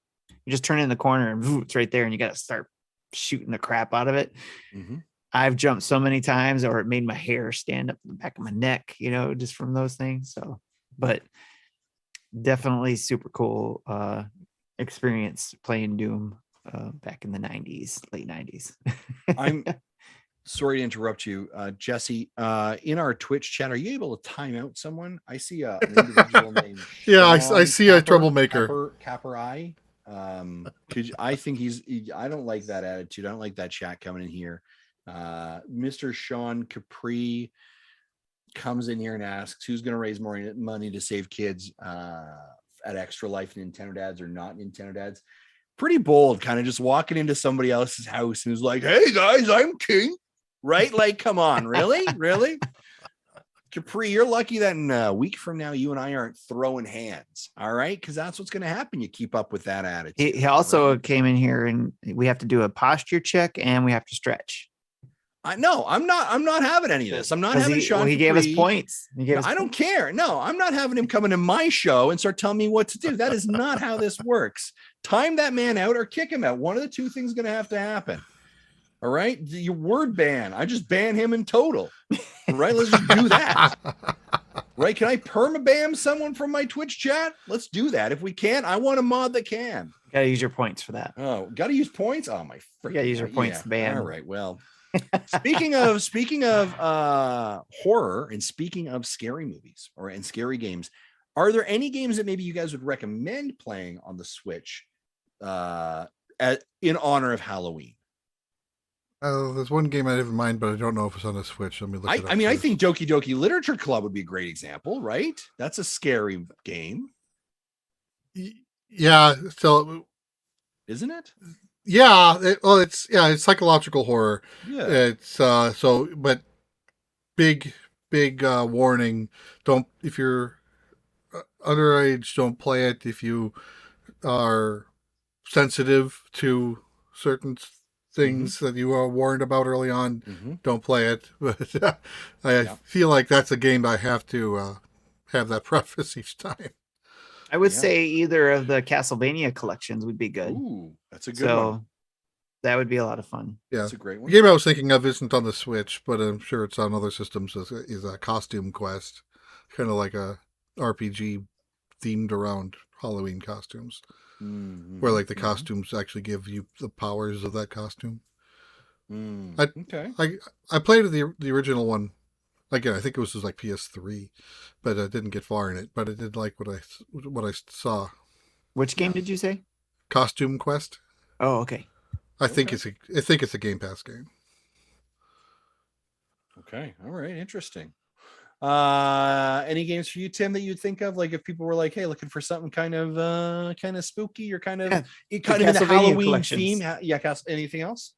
just turn in the corner and it's right there and you got to start shooting the crap out of it. Mm-hmm. I've jumped so many times, or it made my hair stand up the back of my neck, just from those things. So, but definitely super cool experience playing Doom back in the 90s, late 90s. I'm sorry to interrupt you, Jesse. In our Twitch chat, are you able to time out someone? I see an individual named I see a troublemaker. Capper I. I think I don't like that attitude. I don't like that chat coming in here. Mr. Sean Capri comes in here and asks who's going to raise more money to save kids at Extra Life Nintendo Dads or not Nintendo Dads. Pretty bold, kind of just walking into somebody else's house and is like, hey guys, I'm king, right? Like, come on, really? Capri, you're lucky that in a week from now you and I aren't throwing hands, all right? Because that's what's going to happen. You keep up with that attitude. He also came in here and we have to do a posture check and we have to stretch. I'm not having any of this. I'm not having Sean. He gave us points. I don't care. No, I'm not having him come into my show and start telling me what to do. That is not how this works. Time that man out or kick him out. One of the two things is going to have to happen. All right. Your word ban. I just ban him in total. All right. Let's just do that. Right. Can I perma-ban someone from my Twitch chat? Let's do that. If we can, I want a mod that can. Gotta use your points for that. Oh, gotta use points. Oh my freaking. Gotta use your points to ban. All right. Well, speaking of horror and speaking of scary movies and scary games, are there any games that maybe you guys would recommend playing on the Switch in honor of Halloween? There's one game I have in mind, but I don't know if it's on the Switch. Let me look it up. I think Doki Doki Literature Club would be a great example, right? That's a scary game. Yeah. So, isn't it? Yeah. It's psychological horror. Yeah. It's but big warning. If you're underage, don't play it. If you are sensitive to certain things that you are warned about early on, don't play it. But I feel like that's a game I have to have that preface each time. I would say either of the Castlevania collections would be good. Ooh, that's a good one. That would be a lot of fun. Yeah, that's a great one. The game I was thinking of isn't on the Switch, but I'm sure it's on other systems. Is a Costume Quest, kind of like a RPG themed around Halloween costumes, where like the costumes actually give you the powers of that costume. Okay. I played the original one. Again, I think it was like PS3, but I didn't get far in it. But I did like what I saw. Which game did you say? Costume Quest. Oh, okay. I think it's a Game Pass game. Okay. All right. Interesting. Any games for you, Tim, that you'd think of? Like if people were like, hey, looking for something kind of spooky or kind of in the Halloween theme. Yeah. Anything else?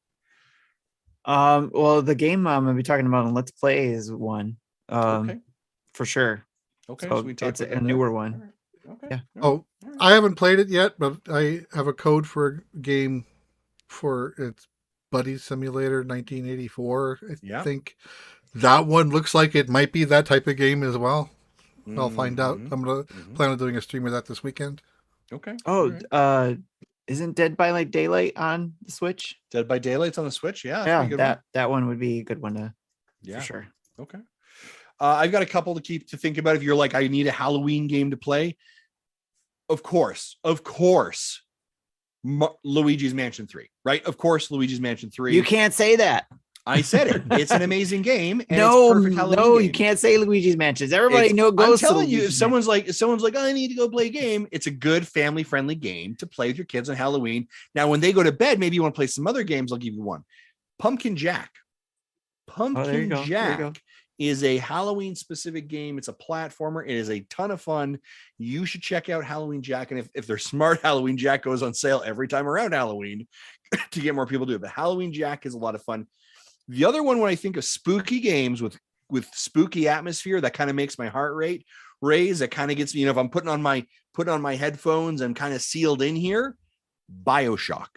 Well, the game I'm gonna be talking about on Let's Play is one. For sure. Okay. So it's a newer one. Right. Okay. Yeah. Oh, I haven't played it yet, but I have a code for a game for its Buddy Simulator 1984. I think that one looks like it might be that type of game as well. I'll find out. I'm gonna plan on doing a stream of that this weekend. Okay. Oh, right. Isn't Dead by Daylight on the Switch? Dead by Daylight's on the Switch. Yeah. That one would be a good one to for sure. Okay. I've got a couple to think about. If you're like, I need a Halloween game to play. Of course, Luigi's Mansion 3, right? Of course, Luigi's Mansion 3. You can't say that. I said it. It's an amazing game. And No, it's perfect Halloween no, game. you can't say Luigi's Mansion. Everybody goes. I'm telling you, if Luigi's someone's like, oh, I need to go play a game, it's a good family-friendly game to play with your kids on Halloween. Now, when they go to bed, maybe you want to play some other games. I'll give you one. Pumpkin Jack. Pumpkin Jack is a Halloween specific game. It's a platformer. It is a ton of fun. You should check out Halloween Jack. And if they're smart, Halloween Jack goes on sale every time around Halloween to get more people to do it. But Halloween Jack is a lot of fun. The other one, when I think of spooky games with spooky atmosphere, that kind of makes my heart rate raise. That kind of gets me, if I'm putting on my headphones and kind of sealed in here, BioShock.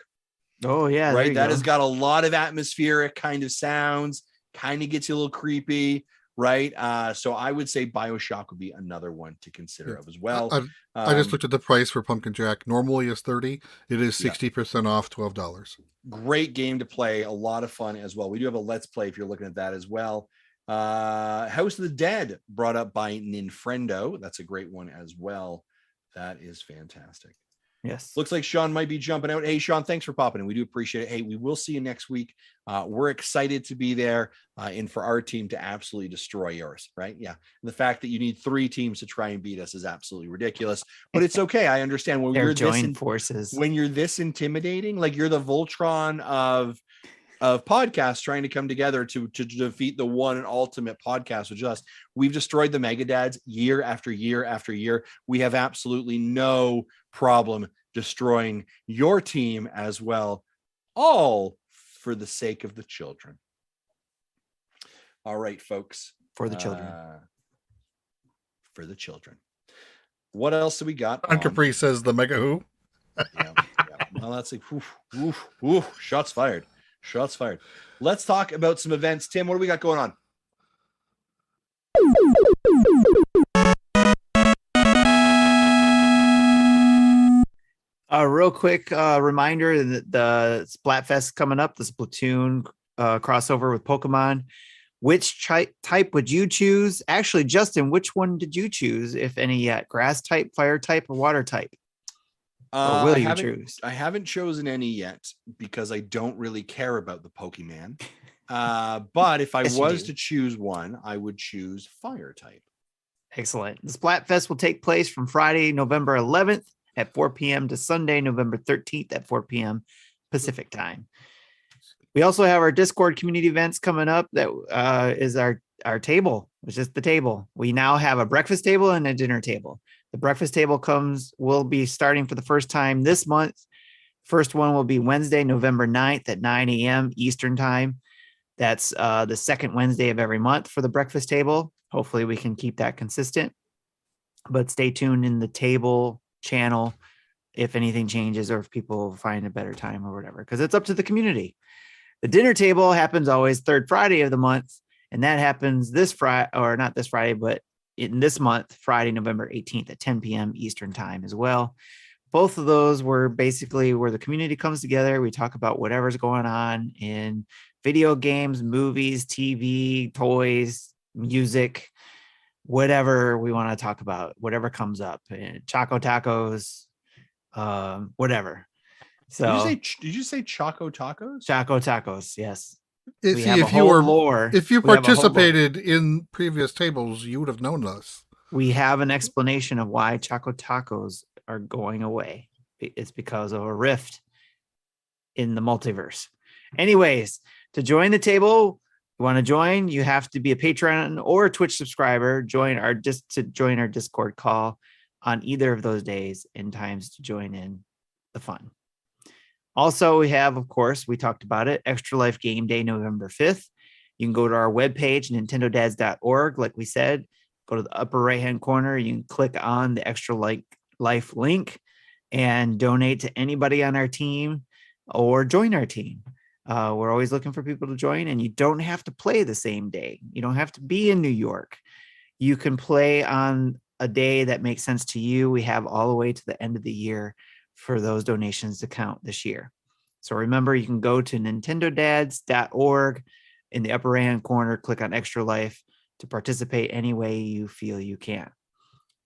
Oh yeah. Right. That has got a lot of atmospheric kind of sounds, kind of gets you a little creepy. Right. So I would say BioShock would be another one to consider of as well. I just looked at the price for Pumpkin Jack. Normally is $30. It is 60% off, $12. Great game to play. A lot of fun as well. We do have a Let's Play if you're looking at that as well. House of the Dead, brought up by Ninfrendo. That's a great one as well. That is fantastic. Yes. Looks like Sean might be jumping out. Hey, Sean, thanks for popping in. We do appreciate it. Hey, we will see you next week. We're excited to be there and for our team to absolutely destroy yours, right? Yeah. And the fact that you need 3 teams to try and beat us is absolutely ridiculous, but it's okay. I understand when you're joined forces. When you're this intimidating, like you're the Voltron of podcasts trying to come together to defeat the one and ultimate podcast, which is us. We've destroyed the NINDADS year after year after year. We have absolutely no problem destroying your team as well, all for the sake of the children. All right, folks. For the children. For the children. What else do we got? Capri says the Mega Who. Yeah. Well, that's like, oof, shots fired. Shots fired. Let's talk about some events. Tim, what do we got going on? A real quick reminder that the Splatfest coming up, the Splatoon crossover with Pokemon. Which type would you choose? Actually, Justin, which one did you choose, if any yet? Grass type, fire type, or water type? Or will you choose? I haven't chosen any yet because I don't really care about the Pokemon. But if I was to choose one, I would choose fire type. Excellent. The Splatfest will take place from Friday, November 11th at 4 p.m. to Sunday, November 13th at 4 p.m. Pacific time. We also have our Discord community events coming up. That is our table, which is the table. We now have a breakfast table and a dinner table. The breakfast table will be starting for the first time this month. First one will be Wednesday, November 9th at 9 a.m. Eastern time. That's the second Wednesday of every month for the breakfast table. Hopefully we can keep that consistent, but stay tuned in the table channel if anything changes or if people find a better time or whatever, because it's up to the community. The dinner table happens always third Friday of the month, and that happens this Friday, or not this Friday, but in this month, Friday, November 18th at 10 p.m. Eastern time as well. Both of those were basically where the community comes together. We talk about whatever's going on in video games, movies, TV, toys, music, whatever we want to talk about, whatever comes up, Choco Tacos, whatever. So did you say Choco Tacos? Choco Tacos, yes. If you participated in previous tables, you would have known us. We have an explanation of why Choco Tacos are going away. It's because of a rift in the multiverse. Anyways, to join the table, you want to join, you have to be a Patreon or a Twitch subscriber. Join our Discord call on either of those days and times to join in the fun. Also, we have, of course, we talked about it, Extra Life Game Day, November 5th. You can go to our webpage, nintendodads.org. Like we said, go to the upper right-hand corner. You can click on the Extra Life link and donate to anybody on our team or join our team. We're always looking for people to join, and you don't have to play the same day. You don't have to be in New York. You can play on a day that makes sense to you. We have all the way to the end of the year for those donations to count this year. So remember, you can go to nintendodads.org, In the upper hand corner, click on Extra Life to participate any way you feel you can.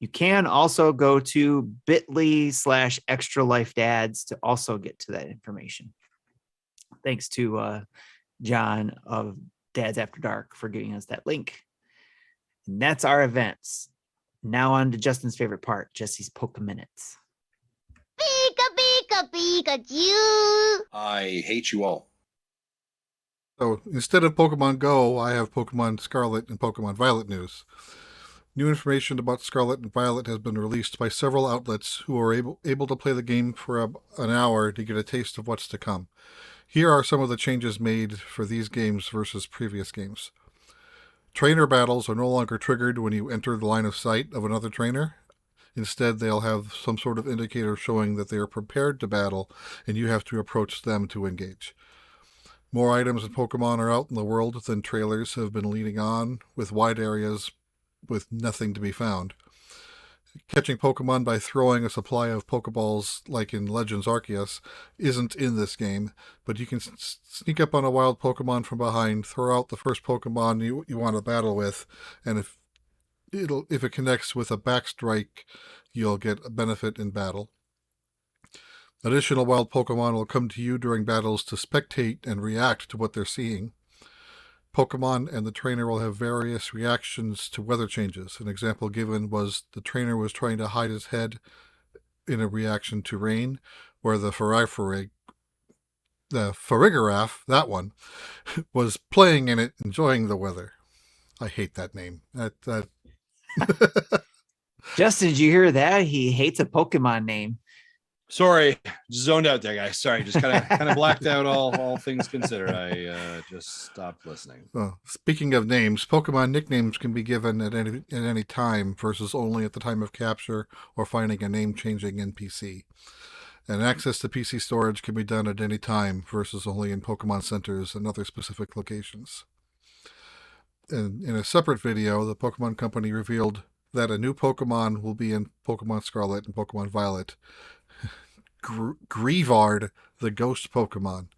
You can also go to bit.ly/extralifedads to also get to that information. Thanks to John of Dads After Dark for giving us that link. And that's our events. Now on to Justin's favorite part, Jesse's PokéMinutes. Pika, pika, Pikachu. I hate you all. So instead of Pokemon Go, I have Pokemon Scarlet and Pokemon Violet news. New information about Scarlet and Violet has been released by several outlets who are able to play the game for an hour to get a taste of what's to come. Here are some of the changes made for these games versus previous games. Trainer battles are no longer triggered when you enter the line of sight of another trainer. Instead, they'll have some sort of indicator showing that they are prepared to battle, and you have to approach them to engage. More items and Pokemon are out in the world than trailers have been leading on, with wide areas with nothing to be found. Catching Pokemon by throwing a supply of Pokeballs like in Legends Arceus isn't in this game, but you can sneak up on a wild Pokemon from behind, throw out the first Pokemon you want to battle with, and if it connects with a backstrike, you'll get a benefit in battle. Additional wild Pokemon will come to you during battles to spectate and react to what they're seeing. Pokemon and the trainer will have various reactions to weather changes. An example given was the trainer was trying to hide his head in a reaction to rain, where the Farigiraf, that one, was playing in it, enjoying the weather. I hate that name. Justin, did you hear that? He hates a Pokemon name. Sorry, zoned out there, guys. Sorry, just kind of blacked out. All things considered, I just stopped listening. Well, speaking of names, Pokemon nicknames can be given at any time versus only at the time of capture or finding a name-changing NPC. And access to PC storage can be done at any time versus only in Pokemon centers and other specific locations. And in a separate video, the Pokemon Company revealed that a new Pokemon will be in Pokemon Scarlet and Pokemon Violet. Greavard, the ghost Pokemon.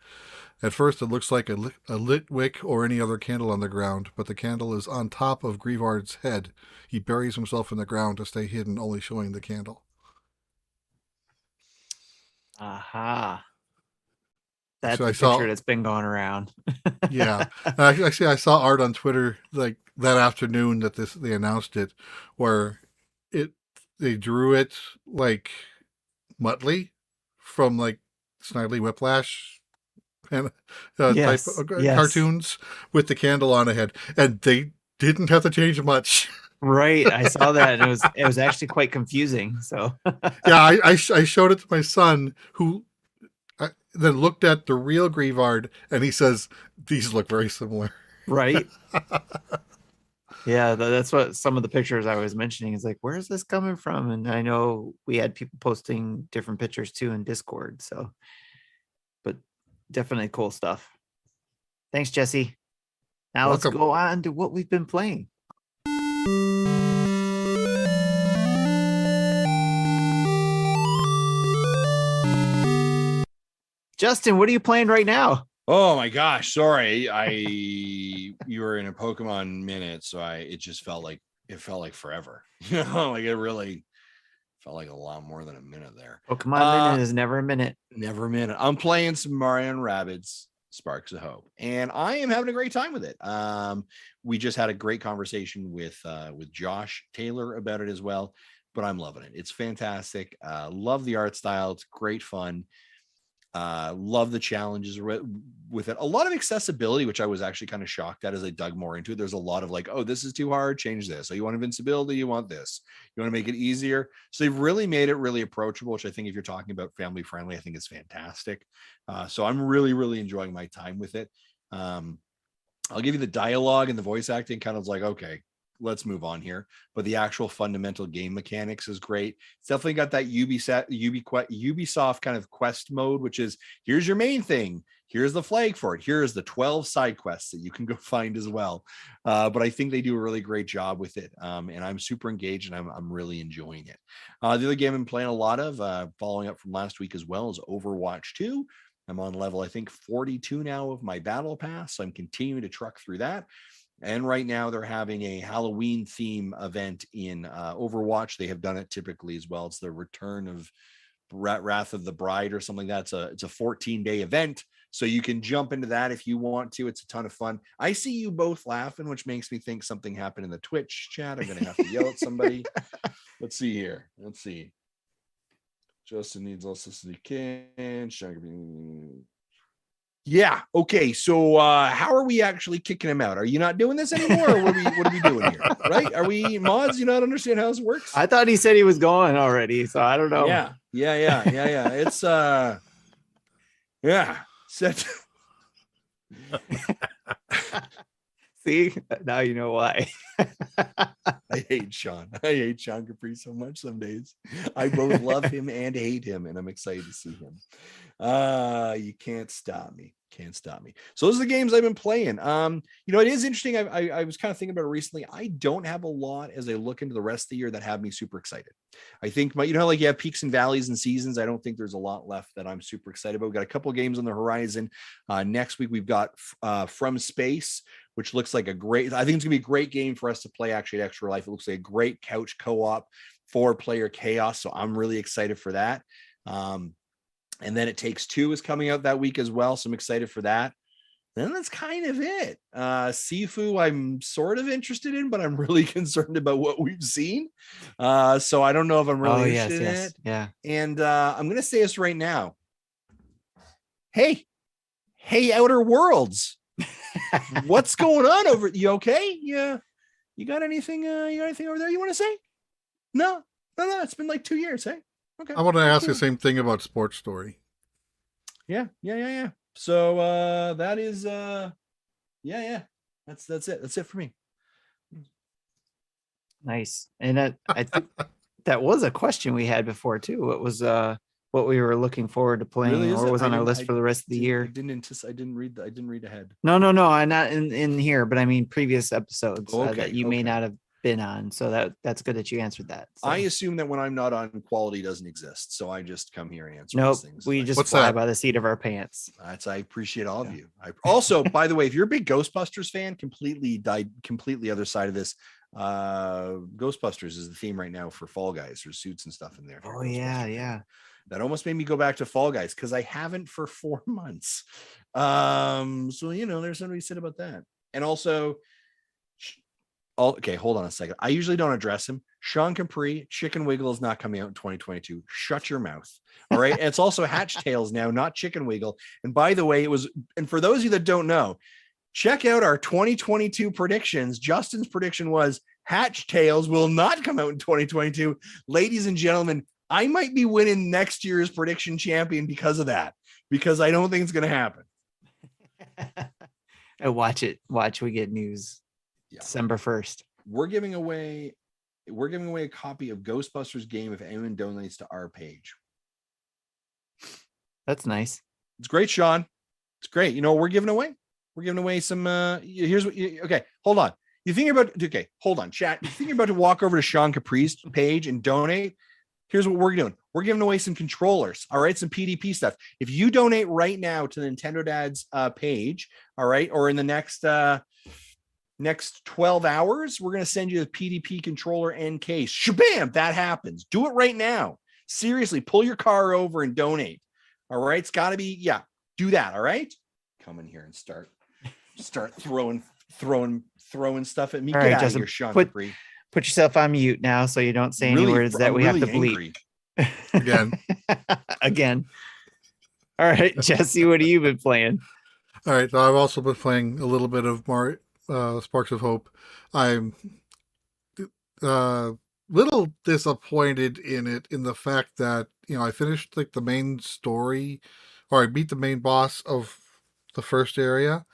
At first, it looks like a lit wick or any other candle on the ground, but the candle is on top of Greavard's head. He buries himself in the ground to stay hidden, only showing the candle. Aha. That's So a picture that's been going around. Yeah. Actually, I saw art on Twitter like that afternoon that they announced it, where they drew it like Muttley from like Snidely Whiplash and type of cartoons with the candle on a head, and they didn't have to change much. Right, I saw that, and it was actually quite confusing. So yeah, I showed it to my son, who then looked at the real Greavard, and he says these look very similar. Right. Yeah, that's what some of the pictures I was mentioning is like, where is this coming from? And I know we had people posting different pictures too in Discord. So, but definitely cool stuff. Thanks, Jesse. Now Welcome. Let's go on to what we've been playing. Justin, what are you playing right now? Oh my gosh, sorry. You were in a Pokemon minute, so it felt like forever. You know, like it really felt like a lot more than a minute there. Pokemon minute is never a minute. Never a minute. I'm playing some Mario and Rabbids Sparks of Hope, and I am having a great time with it. We just had a great conversation with Josh Taylor about it as well, but I'm loving it. It's fantastic. Love the art style. It's great fun. Love the challenges with it. A lot of accessibility, which I was actually kind of shocked at as I dug more into it. There's a lot of like, oh, this is too hard, change this. So you want invincibility, you want this. You want to make it easier. So they've really made it really approachable, which I think if you're talking about family friendly, I think is fantastic. So I'm really, really enjoying my time with it. I'll give you the dialogue and the voice acting kind of like, okay, let's move on here. But the actual fundamental game mechanics is great. It's definitely got that Ubisoft kind of quest mode, which is here's your main thing. Here's the flag for it. Here's the 12 side quests that you can go find as well. But I think they do a really great job with it. And I'm super engaged and I'm really enjoying it. The other game I'm playing a lot of, following up from last week as well, is Overwatch 2. I'm on level, I think, 42 now of my battle pass. So I'm continuing to truck through that. And right now they're having a Halloween theme event in Overwatch. They have done it typically as well. It's the return of Wrath of the Bride or something like that. It's a 14-day event. So you can jump into that if you want to. It's a ton of fun. I see you both laughing, which makes me think something happened in the Twitch chat. I'm going to have to yell at somebody. Let's see here. Let's see. Justin needs us as he can. Yeah. Okay. So how are we actually kicking him out? Are you not doing this anymore? Or what are we doing here? Right? Are we mods? You not understand how this works? I thought he said he was going already, so I don't know. Yeah. It's yeah. Set. See, now you know why. I hate Sean Capri so much some days. I both love him and hate him, and I'm excited to see him. You can't stop me. So those are the games I've been playing. It is interesting. I was kind of thinking about it recently. I don't have a lot as I look into the rest of the year that have me super excited. I think like you have peaks and valleys and seasons. I don't think there's a lot left that I'm super excited about. We've got a couple of games on the horizon. Next week we've got From Space, which looks like I think it's gonna be a great game for us to play actually at Extra Life. It looks like a great couch co-op 4-player chaos. So I'm really excited for that. And then It Takes Two is coming out that week as well. So I'm excited for that. Then that's kind of it. Sifu, I'm sort of interested in, but I'm really concerned about what we've seen. So I don't know if I'm really interested in it. Yeah. And I'm going to say this right now. Hey, Outer Worlds. What's going on over? You okay? Yeah. You got anything over there you want to say? No. It's been like 2 years. Hey. Okay. I want to ask the same thing about Sports Story. Yeah. So that is That's it. That's it for me. Nice. And I think that was a question we had before too. What was what we were looking forward to playing, Really, or was on our list for the rest of the year? I didn't read ahead. No, I'm not in here, but I mean previous episodes that you may Okay. not have been on. So that's good that you answered that. So. I assume that when I'm not on, quality doesn't exist, so I just come here and answer Nope, these things. we just What's fly that? by the seat of our pants. I appreciate all of you. I also, by the way, if you're a big Ghostbusters fan, completely other side of this. Ghostbusters is the theme right now for Fall Guys. There's suits and stuff in there. Oh yeah. That almost made me go back to Fall Guys because I haven't for 4 months. So there's something to be said about that. And also, okay, hold on a second. I usually don't address him. Sean Capri, Chicken Wiggle is not coming out in 2022. Shut your mouth. All right. And it's also Hatch Tales now, not Chicken Wiggle. And by the way, and for those of you that don't know, check out our 2022 predictions. Justin's prediction was Hatch Tales will not come out in 2022. Ladies and gentlemen, I might be winning next year's prediction champion because of that, because I don't think it's going to happen. And watch we get news. Yeah. December 1st. We're giving away a copy of Ghostbusters game if anyone donates to our page. That's nice. It's great, Sean. It's great. You know what we're giving away? We're giving away some here's what okay, hold on. Hold on, chat. You think you're about to walk over to Sean Capri's page and donate? Here's what we're doing. We're giving away some controllers, all right, some PDP stuff. If you donate right now to the Nintendo Dads page, all right, or in the next 12 hours, we're going to send you the PDP controller and case. Shabam, that happens. Do it right now. Seriously, pull your car over and donate. All right, it's got to be, do that, all right? Come in here and start throwing stuff at me. All Get right, out Justin, of here, Sean Capri. Put yourself on mute now so you don't say any words that we have to bleep. Again. All right, Jesse, what have you been playing? All right, so I've also been playing a little bit of Sparks of Hope. I'm little disappointed in it, in the fact that I finished like the main story, or I beat the main boss of the first area,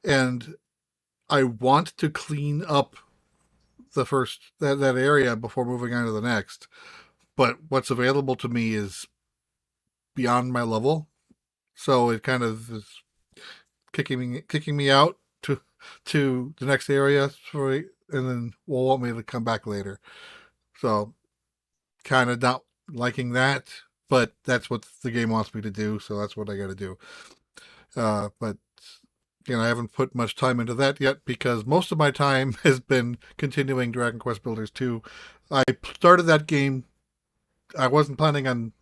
and I want to clean up the first that area before moving on to the next, but what's available to me is beyond my level, so it kind of is kicking me out to the next area, and then will want me to come back later. So kind of not liking that. but that's what the game wants me to do, so that's what I got to do. But I haven't put much time into that yet because most of my time has been continuing Dragon Quest Builders 2. I started that game. I wasn't planning on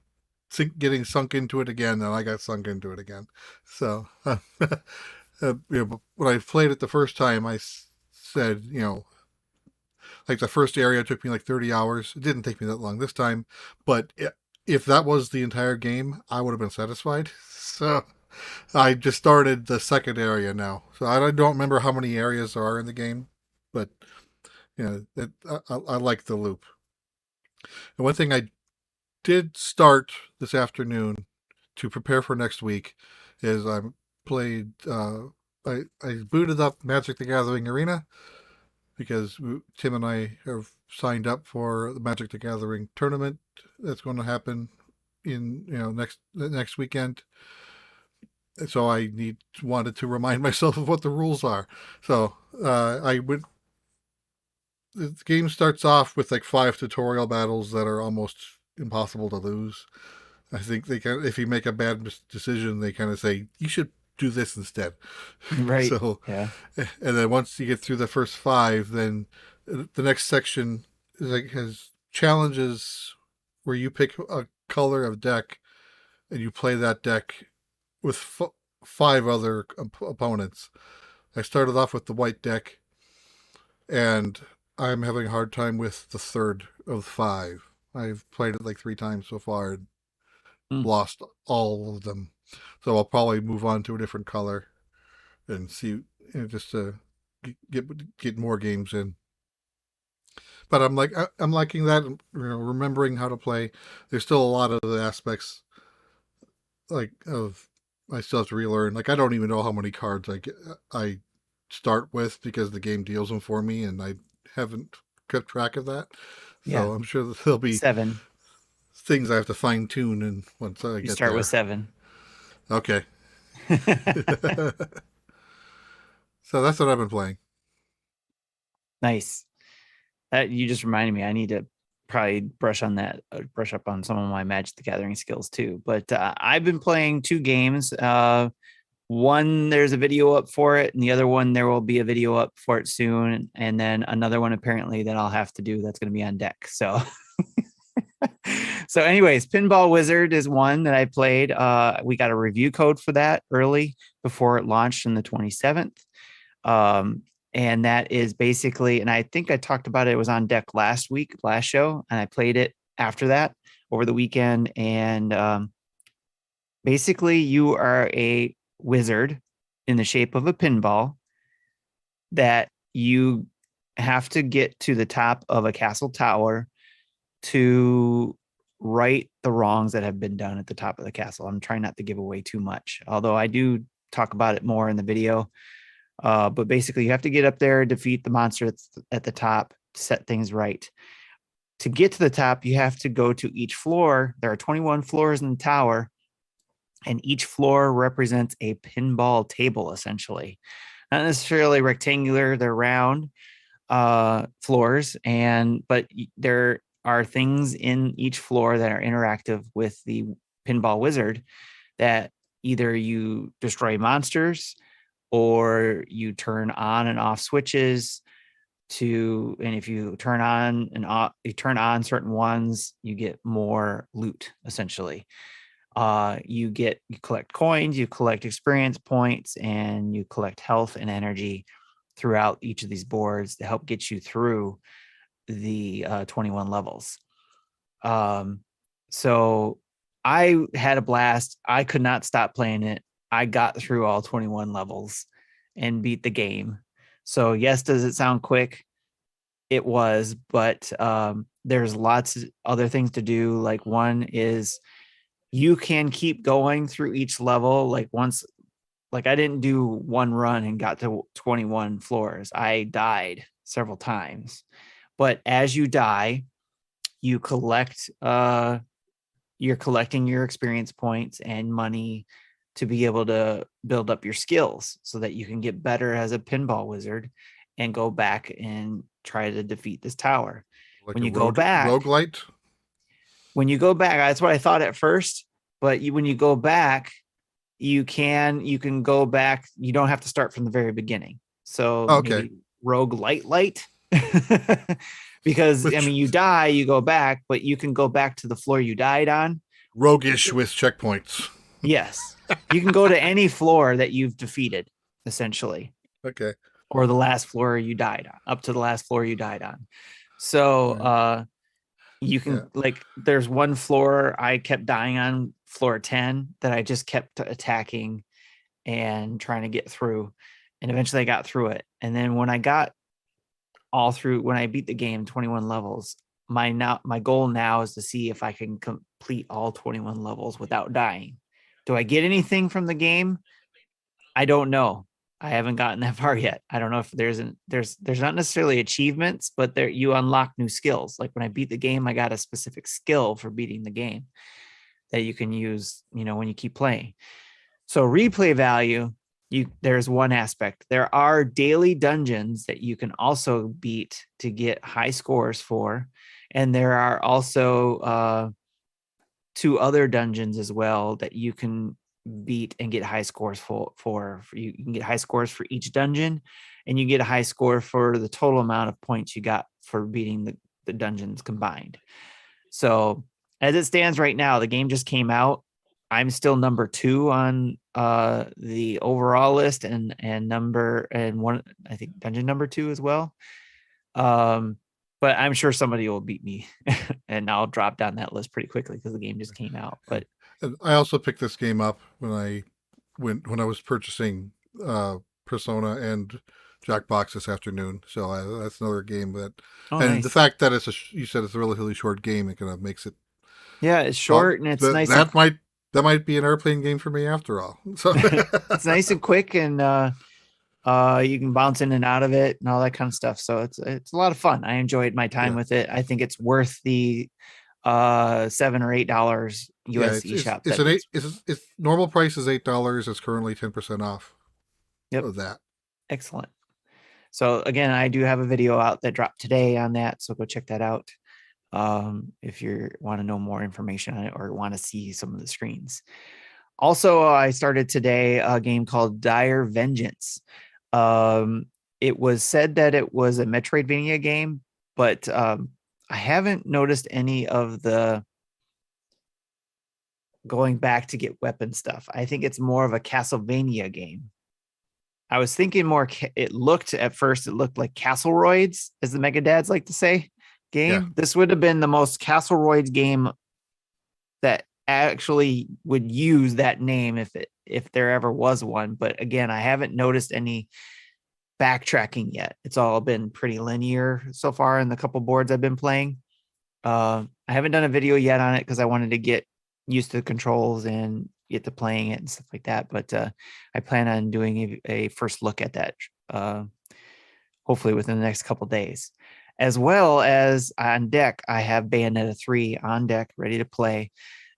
getting sunk into it again, and I got sunk into it again. So when I played it the first time, I said, like the first area took me like 30 hours. It didn't take me that long this time, but if that was the entire game, I would have been satisfied. So I just started the second area now. So I don't remember how many areas there are in the game, but I like the loop. And one thing I did start this afternoon to prepare for next week is I played. I booted up Magic the Gathering Arena because Tim and I have signed up for the Magic the Gathering tournament that's going to happen in next weekend. So I wanted to remind myself of what the rules are. So the game starts off with like 5 tutorial battles that are almost impossible to lose. I think if you make a bad decision, they kind of say you should do this instead. Right. So yeah. And then once you get through the first 5, then the next section has challenges where you pick a color of deck and you play that deck with 5 other opponents. I started off with the white deck, and I'm having a hard time with the third of 5. I've played it like 3 times so far and lost all of them. So I'll probably move on to a different color and see, just to get more games in. But I'm liking that, remembering how to play. There's still a lot of the aspects I still have to relearn. Like, I don't even know how many cards I start with because the game deals them for me, and I haven't kept track of that. So I'm sure that there'll be 7 things I have to fine tune, and once I you get start there. with 7. Okay. So that's what I've been playing. Nice. You just reminded me. I need to probably brush up on some of my Magic the Gathering skills too. But I've been playing 2 games. One, there's a video up for it, and the other one, there will be a video up for it soon. And then another one, apparently, that I'll have to do that's going to be on deck. So, anyways, Pinball Wizard is one that I played. We got a review code for that early before it launched on the 27th. And that is basically, and I think I talked about it, it was on deck last show, and I played it after that over the weekend. And basically, you are a wizard in the shape of a pinball that you have to get to the top of a castle tower to right the wrongs that have been done at the top of the castle. I'm trying not to give away too much, although I do talk about it more in the video. But basically, you have to get up there, defeat the monster at the top, set things right. To get to the top, you have to go to each floor. There are 21 floors in the tower, and each floor represents a pinball table, essentially. Not necessarily rectangular, they're round floors, but there are things in each floor that are interactive with the Pinball Wizard that either you destroy monsters, or you turn on and off switches and if you turn on and off, you turn on certain ones, you get more loot, essentially. You collect coins, you collect experience points, and you collect health and energy throughout each of these boards to help get you through the 21 levels. So I had a blast. I could not stop playing it. I got through all 21 levels and beat the game. So yes, does it sound quick? It was, but there's lots of other things to do. Like, one is you can keep going through each level. Like, I didn't do one run and got to 21 floors. I died several times. But as you die, you collect, you're collecting your experience points and money to be able to build up your skills so that you can get better as a pinball wizard and go back and try to defeat this tower. Like when a you go back, roguelite? when you go back, that's what I thought at first. But when you go back, you can go back. You don't have to start from the very beginning. So maybe rogue light. Because you die, you go back, but you can go back to the floor you died on. Roguish with checkpoints. Yes. You can go to any floor that you've defeated, essentially. Okay. Or the last floor you died on, up to the last floor you died on. So you can there's one floor I kept dying on, floor 10, that I just kept attacking and trying to get through. And eventually I got through it. And then when I got when I beat the game 21 levels, my goal now is to see if I can complete all 21 levels without dying. Do I get anything from the game? I don't know. I haven't gotten that far yet. I don't know if there's not necessarily achievements, but you unlock new skills. Like when I beat the game, I got a specific skill for beating the game that you can use, when you keep playing. So replay value, there's one aspect. There are daily dungeons that you can also beat to get high scores for. And there are also 2 other dungeons as well that you can beat and get high scores for. You can get high scores for each dungeon, and you get a high score for the total amount of points you got for beating the dungeons combined. So as it stands right now, the game just came out. I'm still number 2 on the overall list, and one, I think dungeon number 2 as well. But I'm sure somebody will beat me and I'll drop down that list pretty quickly because the game just came out. But I also picked this game up when I was purchasing Persona and Jackbox this afternoon. So that's another game that, nice. The fact that you said it's a relatively short game, it kind of makes it. Yeah, it's short and it's nice. That might be an airplane game for me after all. So it's nice and quick, and you can bounce in and out of it and all that kind of stuff. So it's a lot of fun. I enjoyed my time with it. I think it's worth the $7 or $8 US shop. It's normal price is $8. It's currently 10% off. Of that. Excellent. So again, I do have a video out that dropped today on that, so go check that out. If you want to know more information on it or want to see some of the screens. Also, I started today a game called Dire Vengeance. It was said that it was a Metroidvania game, but I haven't noticed any of the going back to get weapon stuff. I think it's more of a Castlevania game. I was thinking more, it looked like Castleroids, as the Mega Dads like to say, game. Yeah. This would have been the most Castleroids game that actually would use that name if there ever was one. But again, I haven't noticed any backtracking yet. It's all been pretty linear so far in the couple boards I've been playing. I haven't done a video yet on it because I wanted to get used to the controls and get to playing it and stuff like that. But I plan on doing a first look at that hopefully within the next couple days. As well as on deck, I have Bayonetta 3 on deck, ready to play.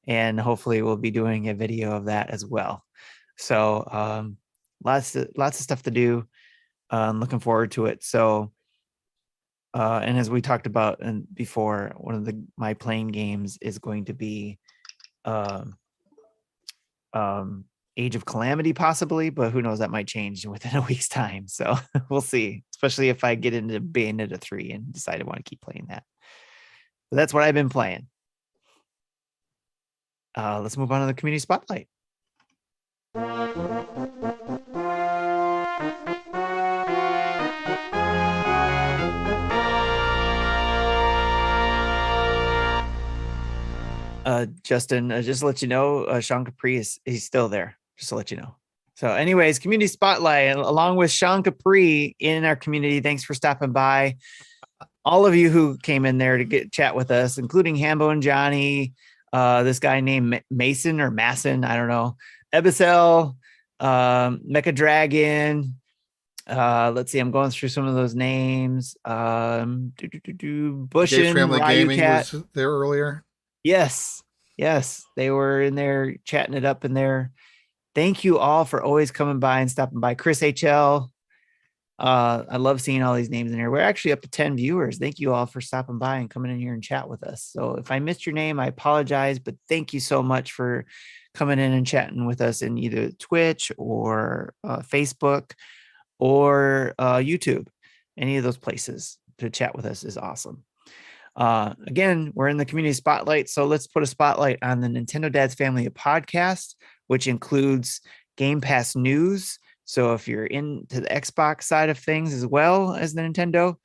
And hopefully we'll be doing a video of that as well. So lots of stuff to do. I'm looking forward to it. So, and as we talked about before, one of my playing games is going to be Age of Calamity possibly, but who knows, that might change within a week's time. So we'll see, especially if I get into Bayonetta 3 and decide I want to keep playing that. But that's what I've been playing. Let's move on to the community spotlight. Justin, just to let you know, Sean Capri he's still there, just to let you know. So anyways, community spotlight, along with Sean Capri in our community. Thanks for stopping by. All of you who came in there to chat with us, including Hambo and Johnny, this guy named Mason or Masson, I don't know, Ebicel, Mecha Dragon. Let's see, I'm going through some of those names. Bushin, Family Gaming Cat was there earlier. Yes, they were in there chatting it up in there. Thank you all for always coming by and stopping by. Chris HL, I love seeing all these names in here. We're actually up to 10 viewers. Thank you all for stopping by and coming in here and chat with us. So if I missed your name, I apologize, but thank you so much for coming in and chatting with us in either Twitch or Facebook or YouTube. Any of those places to chat with us is awesome. Again, we're in the community spotlight, so let's put a spotlight on the Nintendo Dads family of podcasts, which includes Game Pass News. So if you're into the Xbox side of things as well as the Nintendo,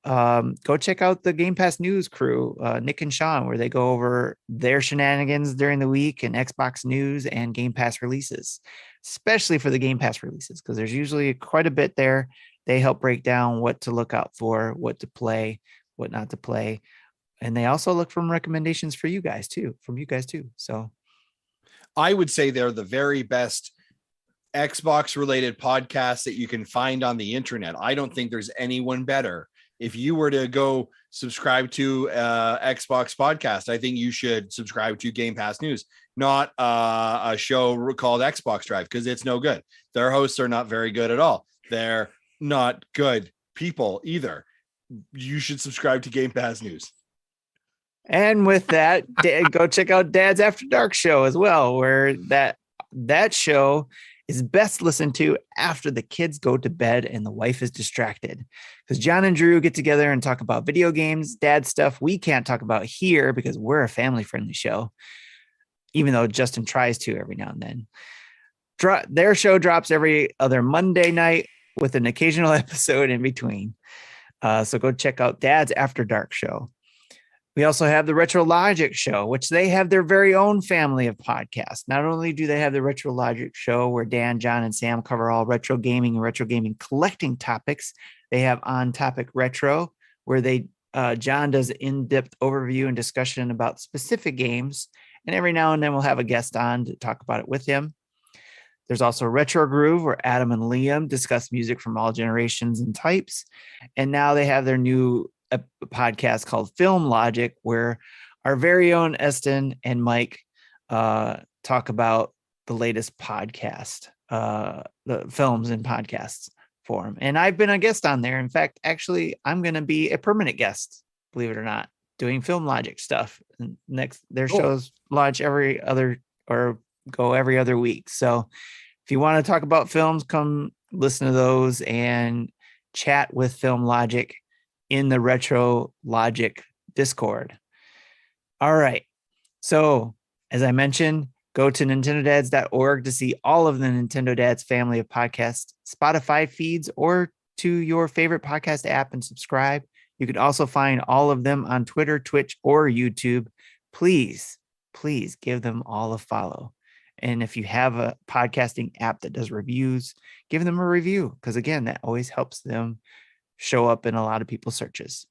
go check out the Game Pass News crew, Nick and Sean, where they go over their shenanigans during the week and Xbox news and Game Pass releases, especially for the Game Pass releases, because there's usually quite a bit there. They help break down what to look out for, what to play, what not to play. And they also look for recommendations for you guys too, So I would say they're the very best Xbox related podcasts that you can find on the internet. I don't think there's anyone better. If you were to go subscribe to Xbox podcast, I think you should subscribe to Game Pass News, not a show called Xbox Drive, because it's no good. Their hosts are not very good at all. They're not good people either. You should subscribe to Game Pass News. And with that, go check out Dad's After Dark show as well, where that show is best listened to after the kids go to bed and the wife is distracted. Because John and Drew get together and talk about video games, dad stuff we can't talk about here because we're a family-friendly show, even though Justin tries to every now and then. Their show drops every other Monday night with an occasional episode in between. So go check out Dad's After Dark show. We also have the Retro Logic show, which they have their very own family of podcasts. Not only do they have the Retro Logic show where Dan, John, and Sam cover all retro gaming and retro gaming collecting topics, they have On Topic Retro, where John does an in-depth overview and discussion about specific games. And every now and then we'll have a guest on to talk about it with him. There's also Retro Groove, where Adam and Liam discuss music from all generations and types. And now they have their new a podcast called Film Logic, where our very own Eston and Mike talk about the latest podcast, the films and podcasts form. And I've been a guest on there. In fact, actually, I'm going to be a permanent guest, believe it or not, doing Film Logic stuff. And their shows launch every other week. So if you want to talk about films, come listen to those and chat with Film Logic in the Retro Logic Discord. All right. So as I mentioned, go to nintendodads.org to see all of the Nintendo Dads family of podcasts, Spotify feeds, or to your favorite podcast app and subscribe. You can also find all of them on Twitter, Twitch, or YouTube. Please give them all a follow. And if you have a podcasting app that does reviews, give them a review, because again, that always helps them show up in a lot of people's searches.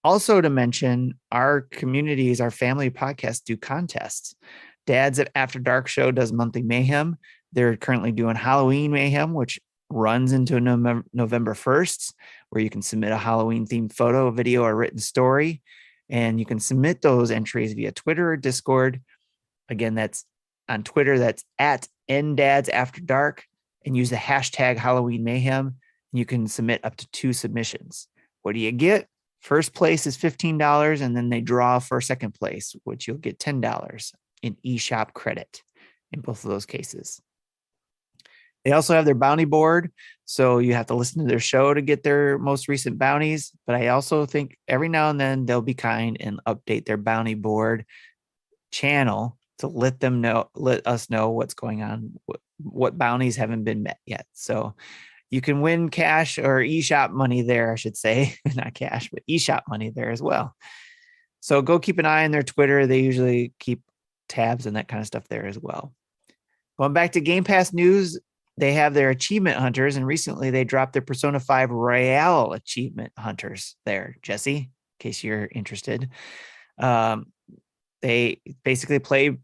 Also to mention, our communities, our family podcasts do contests. Dad's After Dark show does monthly mayhem. They're currently doing Halloween mayhem, which runs into November 1st, where you can submit a Halloween themed photo, video, or written story. And you can submit those entries via Twitter or Discord. Again, that's on Twitter. That's at NDads After Dark. And use the hashtag Halloween Mayhem. And you can submit up to 2 submissions. What do you get? First place is $15, and then they draw for second place, which you'll get $10 in eShop credit in both of those cases. They also have their bounty board, so you have to listen to their show to get their most recent bounties. But I also think every now and then they'll be kind and update their bounty board channel to let us know what's going on, what bounties haven't been met yet. So you can win cash or eShop money there, I should say, not cash, but eShop money there as well. So go keep an eye on their Twitter. They usually keep tabs and that kind of stuff there as well. Going back to Game Pass News, they have their achievement hunters, and recently they dropped their Persona 5 Royale achievement hunters there, Jesse, in case you're interested. They basically play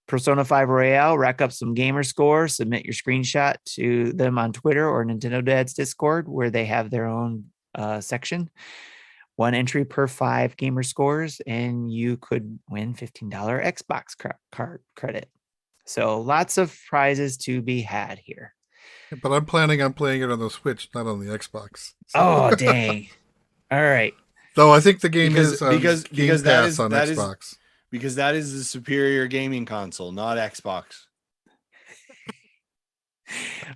Persona 5 Royale, rack up some gamer score, submit your screenshot to them on Twitter or Nintendo Dad's Discord, where they have their own section. 1 entry per 5 gamer scores, and you could win $15 Xbox card credit. So lots of prizes to be had here. But I'm planning on playing it on the Switch, not on the Xbox. So. Oh, dang. All right. Though I think the game is on because Game that Pass is on that is Xbox. because that is the superior gaming console, not Xbox.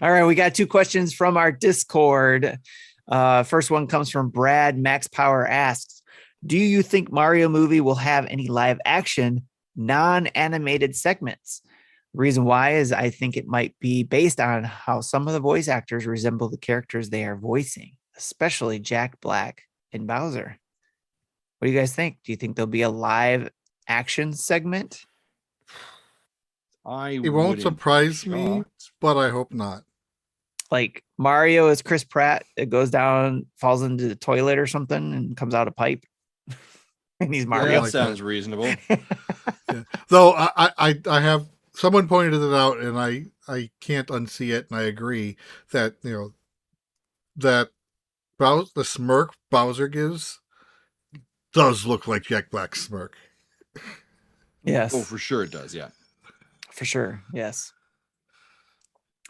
All right, we got 2 questions from our Discord. First one comes from Brad. Max Power asks, do you think Mario movie will have any live action, non-animated segments? The reason why is I think it might be based on how some of the voice actors resemble the characters they are voicing, especially Jack Black and Bowser. What do you guys think? Do you think there'll be a live action segment? It won't surprise me, but I hope not. Like Mario is Chris Pratt. It goes down, falls into the toilet or something, and comes out a pipe. And he's Mario. Yeah, that sounds reasonable. Yeah. Though I have someone pointed it out, and I can't unsee it, and I agree that that the smirk Bowser gives does look like Jack Black's smirk. Yes. Oh, for sure it does. Yeah. For sure. Yes.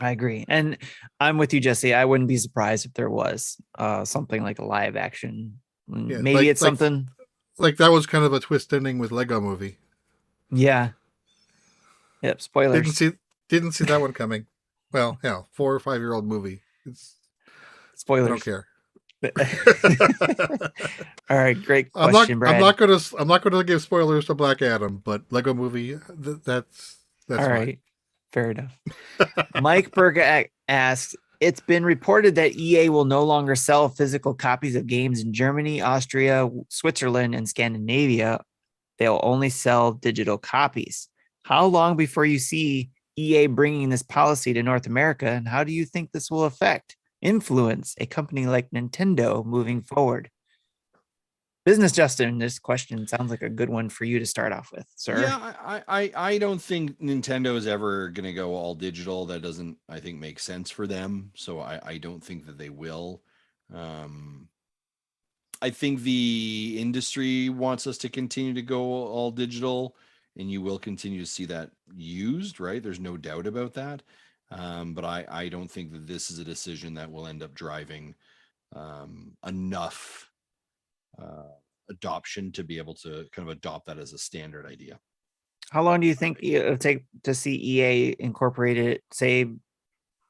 I agree. And I'm with you, Jesse. I wouldn't be surprised if there was something like a live action. Yeah, Maybe it's something like that was kind of a twist ending with Lego Movie. Yeah. Yep. Spoilers. Didn't see that one coming. Well, 4 or 5 year old movie. Spoilers. I don't care. All right, great question, Brad. I'm not gonna give spoilers to Black Adam, but Lego Movie, that's all fine. right. Fair enough. Mike Berger asks, it's been reported that EA will no longer sell physical copies of games in Germany, Austria, Switzerland, and Scandinavia. They'll only sell digital copies. How long before you see EA bringing this policy to North America, and how do you think this will influence a company like Nintendo moving forward? Business Justin, this question sounds like a good one for you to start off with, sir. Yeah, I don't think Nintendo is ever going to go all digital. That doesn't, I think, make sense for them. So I don't think that they will. I think the industry wants us to continue to go all digital, and you will continue to see that used, right? There's no doubt about that. But I don't think that this is a decision that will end up driving enough adoption to be able to kind of adopt that as a standard idea. How long do you think it'll take to see EA incorporate it, say,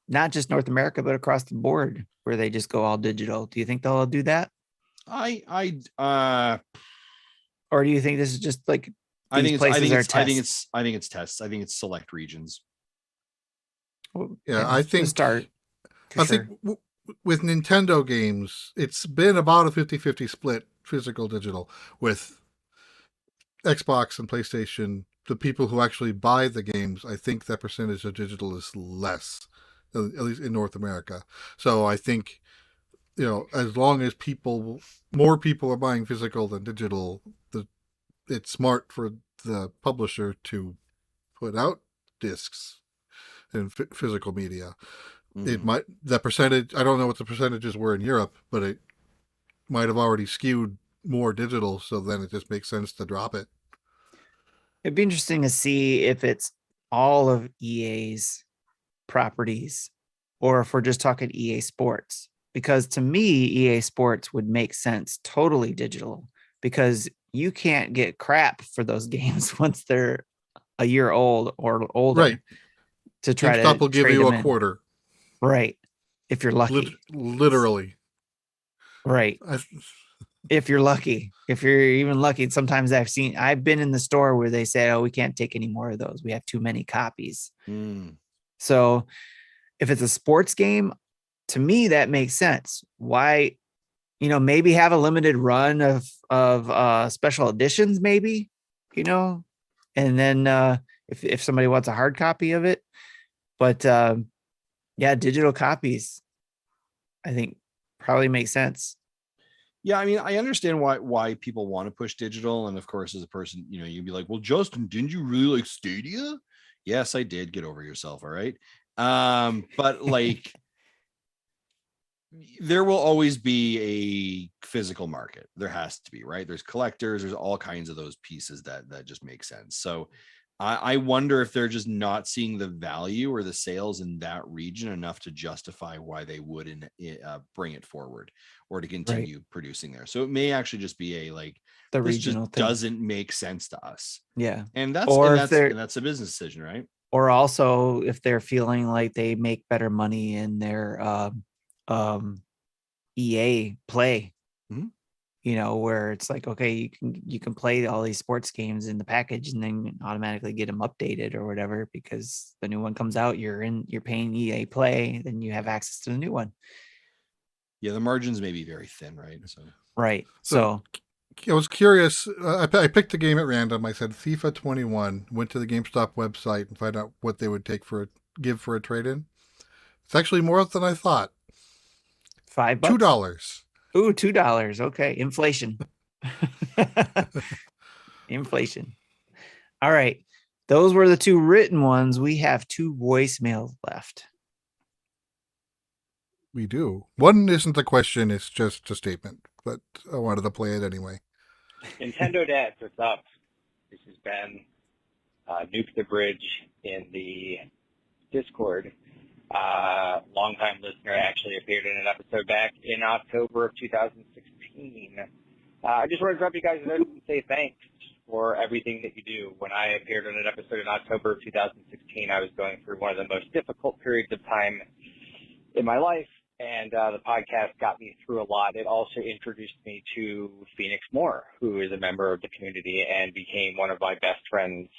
not just North America, but across the board, where they just go all digital? Do you think they'll do that? Or do you think this is just like I think it's tests. I think it's select regions. Yeah, I think start. Think with Nintendo games, it's been about a 50-50 split, physical digital, with Xbox and PlayStation. The people who actually buy the games, I think that percentage of digital is less, at least in North America. So I think, as long as more people are buying physical than digital, it's smart for the publisher to put out discs and physical media. It might, the percentage, I don't know what the percentages were in Europe, but it might have already skewed more digital, so then it just makes sense to drop it. It'd be interesting to see if it's all of EA's properties or if we're just talking EA Sports, because to me, EA Sports would make sense totally digital, because you can't get crap for those games once they're a year old or older. Right. To try GameStop will give you a quarter. Right. If you're lucky. Literally. Right. If you're lucky. If you're even lucky. Sometimes I've been in the store where they say, oh, we can't take any more of those. We have too many copies. So if it's a sports game, to me, that makes sense. Why, maybe have a limited run of special editions, maybe, and then if somebody wants a hard copy of it. But digital copies, I think probably make sense. Yeah, I mean, I understand why people want to push digital. And of course, as a person, you'd be like, well, Justin, didn't you really like Stadia? Yes, I did. Get over yourself. All right. But like, there will always be a physical market. There has to be, right? There's collectors, there's all kinds of those pieces that just make sense. So I wonder if they're just not seeing the value or the sales in that region enough to justify why they would bring it forward or to continue producing there. So it may actually just be the this regional just thing doesn't make sense to us. Yeah. And that's a business decision, right? Or also if they're feeling like they make better money in their EA play, where it's like, okay, you can play all these sports games in the package and then automatically get them updated or whatever, because the new one comes out, you're paying EA play, then you have access to the new one. Yeah, the margins may be very thin, right? So I was curious. I picked a game at random. I said FIFA 21. Went to the GameStop website and find out what they would give for a trade-in. It's actually more than I thought. $5. $2. Ooh, $2. Okay, inflation. Inflation. All right, those were the 2 written ones. We have 2 voicemails left. We do. One isn't a question; it's just a statement. But I wanted to play it anyway. Nintendo Dads, what's up? This is Ben. Nuke the Bridge in the Discord. Longtime listener, actually appeared in an episode back in October of 2016. I just wanted to drop you guys a note and say thanks for everything that you do. When I appeared in an episode in October of 2016, I was going through one of the most difficult periods of time in my life, and the podcast got me through a lot. It also introduced me to Phoenix Moore, who is a member of the community and became one of my best friends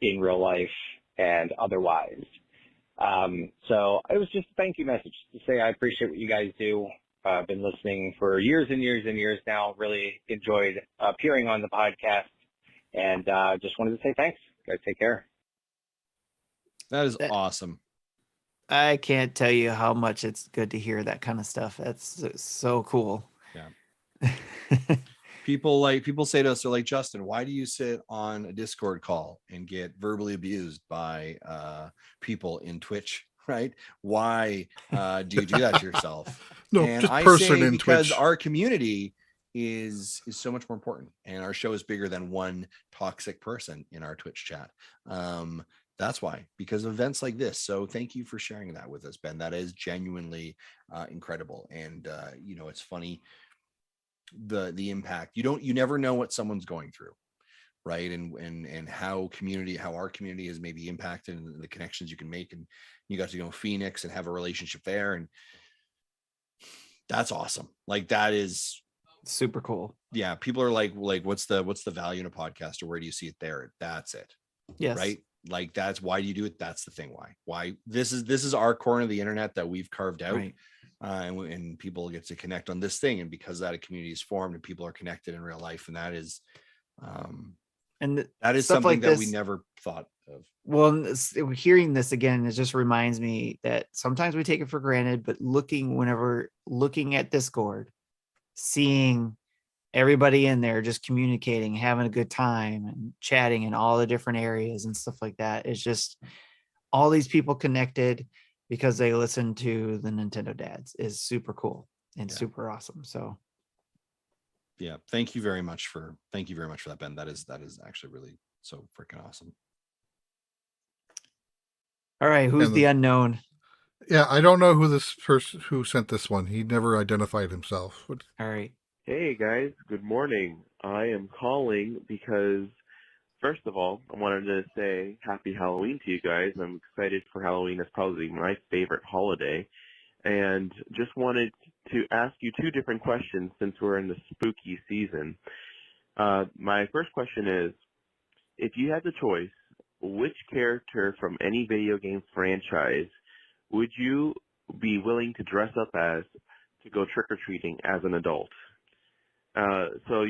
in real life and otherwise. So it was just a thank you message to say I appreciate what you guys do. I've been listening for years and years and years now. Really enjoyed appearing on the podcast, and just wanted to say thanks. Guys, take care. That is awesome. I can't tell you how much it's good to hear that kind of stuff. That's so cool. Yeah. People say to us, they're like, Justin, why do you sit on a Discord call and get verbally abused by people in Twitch? Right? Why do you do that to yourself? No, and just I person say in because Twitch. our community is so much more important, and our show is bigger than one toxic person in our Twitch chat. That's why, because of events like this. So thank you for sharing that with us, Ben. That is genuinely incredible. And it's funny, the impact. You never know what someone's going through, right? And how our community is maybe impacted, and the connections you can make. And you got to go to Phoenix and have a relationship there, and that's awesome. Like, that is super cool. Yeah, people are like what's the value in a podcast, or where do you see it there? That's it. Yes. Right. Like, that's why do you do it? That's the thing. Why this is our corner of the internet that we've carved out. Right. And people get to connect on this thing, and because that a community is formed and people are connected in real life, and that is that is something like that we never thought of. Well, hearing this again, it just reminds me that sometimes we take it for granted, but whenever looking at Discord, seeing everybody in there just communicating, having a good time and chatting in all the different areas and stuff like that, it's just all these people connected because they listen to the Nintendo Dads is super cool and super awesome. So yeah, thank you very much for that, Ben. That is actually really so freaking awesome. All right, who's the unknown? Yeah, I don't know who this person who sent this one. He never identified himself. All right. Hey guys, good morning. I am calling because, first of all, I wanted to say happy Halloween to you guys. I'm excited for Halloween. It's probably my favorite holiday. And just wanted to ask you 2 different questions since we're in the spooky season. My first question is, if you had the choice, which character from any video game franchise would you be willing to dress up as to go trick-or-treating as an adult? So,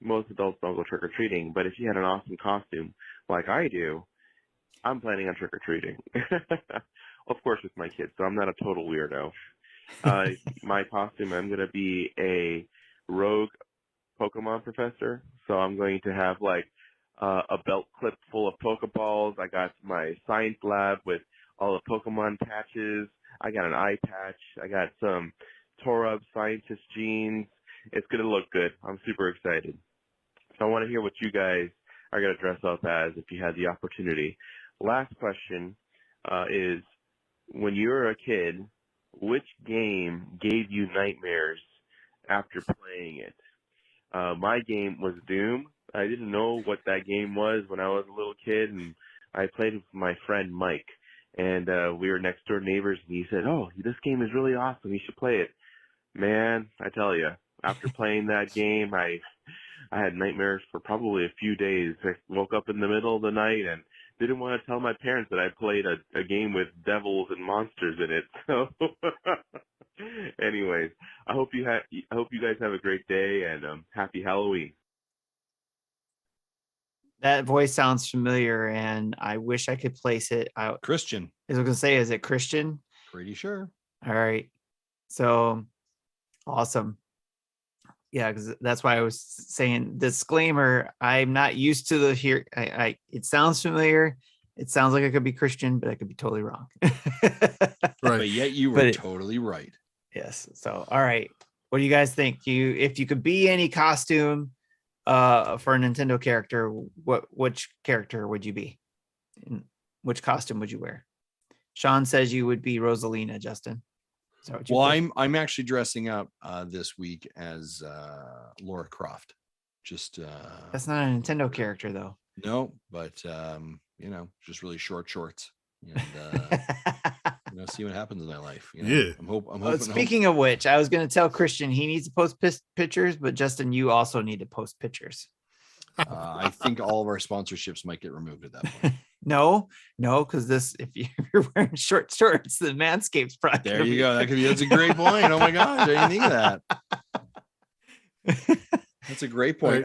most adults don't go trick-or-treating, but if you had an awesome costume like I do, I'm planning on trick-or-treating. Of course, with my kids, so I'm not a total weirdo. My costume, I'm going to be a rogue Pokemon professor, so I'm going to have, a belt clip full of Pokeballs. I got my science lab with all the Pokemon patches. I got an eye patch. I got some Torub scientist jeans. It's going to look good. I'm super excited. So I want to hear what you guys are going to dress up as if you had the opportunity. Last question is, when you were a kid, which game gave you nightmares after playing it? My game was Doom. I didn't know what that game was when I was a little kid, and I played with my friend Mike, and we were next door neighbors, and he said, "Oh, this game is really awesome. You should play it." Man, I tell you, after playing that game, I had nightmares for probably a few days. I woke up in the middle of the night and didn't want to tell my parents that I played a game with devils and monsters in it. So, anyways, I hope you guys have a great day, and happy Halloween. That voice sounds familiar, and I wish I could place it out. Christian. I was gonna say, is it Christian? Pretty sure. All right. So awesome. Yeah, because that's why I was saying disclaimer. I'm not used to the here. It sounds familiar. It sounds like it could be Christian, but I could be totally wrong. Right. But yet you were totally right. Yes. So all right. What do you guys think? If you could be any costume for a Nintendo character, which character would you be? Which costume would you wear? Sean says you would be Rosalina, Justin. Well, I'm actually dressing up this week as Laura Croft. Just that's not a Nintendo character though. No, but just really short shorts, and see what happens in my life. Yeah. I'm hoping. Speaking of which, I was going to tell Christian he needs to post pictures, but Justin, you also need to post pictures. I think all of our sponsorships might get removed at that point. No, because if you're wearing short shorts, then Manscaped's probably. There you go. That's a great point. Oh my gosh, I didn't think of that. That's a great point.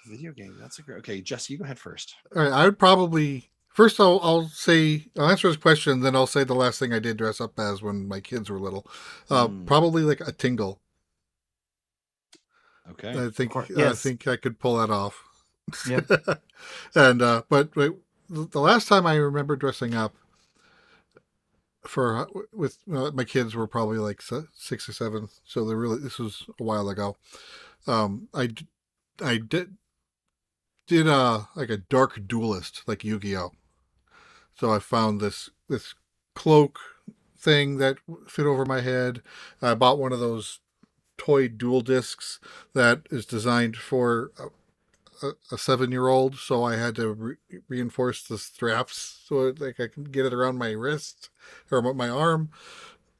Video game. That's a great. Okay, Jesse, you go ahead first. All right, I would probably first. I'll answer this question, then I'll say the last thing I did dress up as when my kids were little. Probably like a Tingle. Okay. I think yes. I think I could pull that off. Yep. And but the last time I remember dressing up with my kids were probably like 6 or 7, so this was a while ago. I did like a dark duelist, like Yu-Gi-Oh. So I found this cloak thing that fit over my head. I bought one of those toy dual discs that is designed for a 7-year-old, so I had to reinforce the straps so I can get it around my wrist or my arm.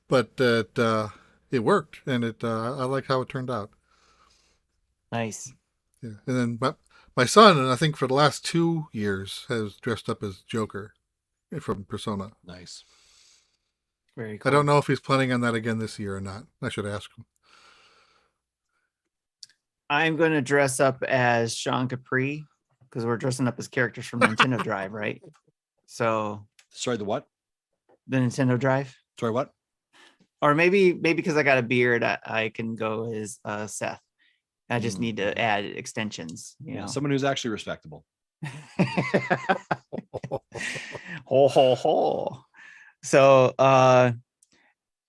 But it worked, and I like how it turned out. Nice. Yeah, and then my son, and I think for the last 2 years, has dressed up as Joker from Persona. Nice. Very cool. I don't know if he's planning on that again this year or not. I should ask him. I'm going to dress up as Sean Capri because we're dressing up as characters from Nintendo Drive, right? So, sorry, the what? The Nintendo Drive. Sorry, what? Or maybe because I got a beard, I can go as Seth. I just need to add extensions. You know, someone who's actually respectable. Ho ho ho. So,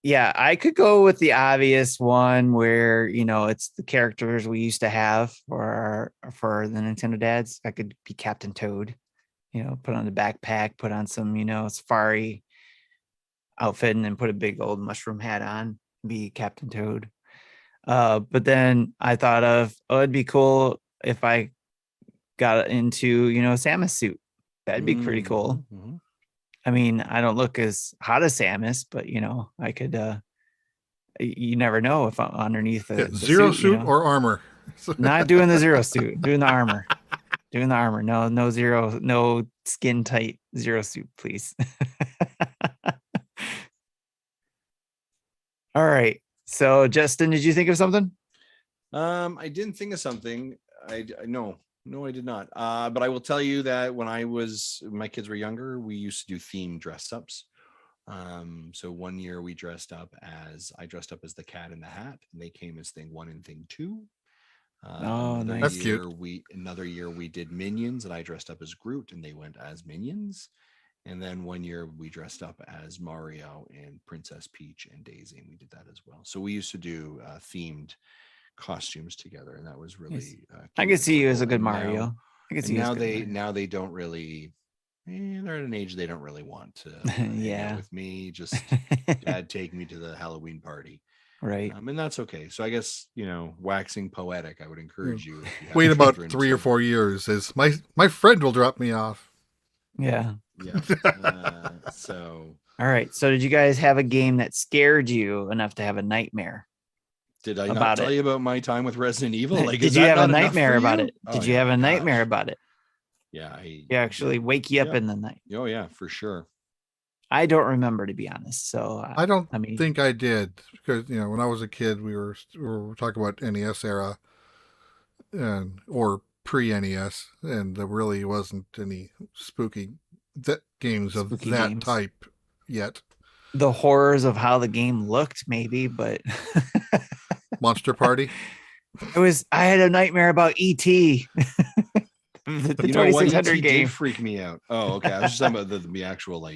yeah, I could go with the obvious one where, it's the characters we used to have for the Nintendo Dads. I could be Captain Toad, put on the backpack, put on some, safari outfit, and then put a big old mushroom hat on, be Captain Toad. But then I thought of, it'd be cool if I got into, a Samus suit. That'd be pretty cool. Mm-hmm. I mean, I don't look as hot as Samus, but I could. You never know if I'm underneath the zero suit or armor. Not doing the zero suit, doing the armor. Doing the armor. No zero, no skin tight zero suit, please. All right. So, Justin, did you think of something? I didn't think of something. No, I did not. But I will tell you that when my kids were younger, we used to do themed dress ups. So one year I dressed up as the Cat in the Hat, and they came as thing 1 and thing 2. Nice. That's cute. Another year we did Minions, and I dressed up as Groot, and they went as Minions. And then one year we dressed up as Mario and Princess Peach and Daisy, and we did that as well. So we used to do themed costumes together, and that was really I could see you as a good Mario. I can see And who's now gonna they win. now they don't really. They're at an age they don't really want to hang out Yeah. with me. Just dad take me to the Halloween party, Right. and that's okay. So I guess waxing poetic, I would encourage you. If you have Wait about children 3 or to- 4 years. As my friend will drop me off. Yeah. Yeah. So All right. So did you guys have a game that scared you enough to have a nightmare? did I not About tell it. you about my time with Resident Evil? Like, Did is you that have a not enough nightmare for about you? it? Oh, Did you yeah, have a nightmare gosh. about it? Yeah. You actually wake you up Yeah. in the night. Oh yeah, for sure. I don't remember, to be honest. So I don't I mean, think I did, because when I was a kid, we were talking about NES era or pre-NES, and there really wasn't any spooky games of Spooky that games. type yet. the horrors of how the game looked, maybe, but Monster Party. I had a nightmare about ET. the You know what? 2600 ET game. did freak me out. Oh, okay. I was just talking about the actual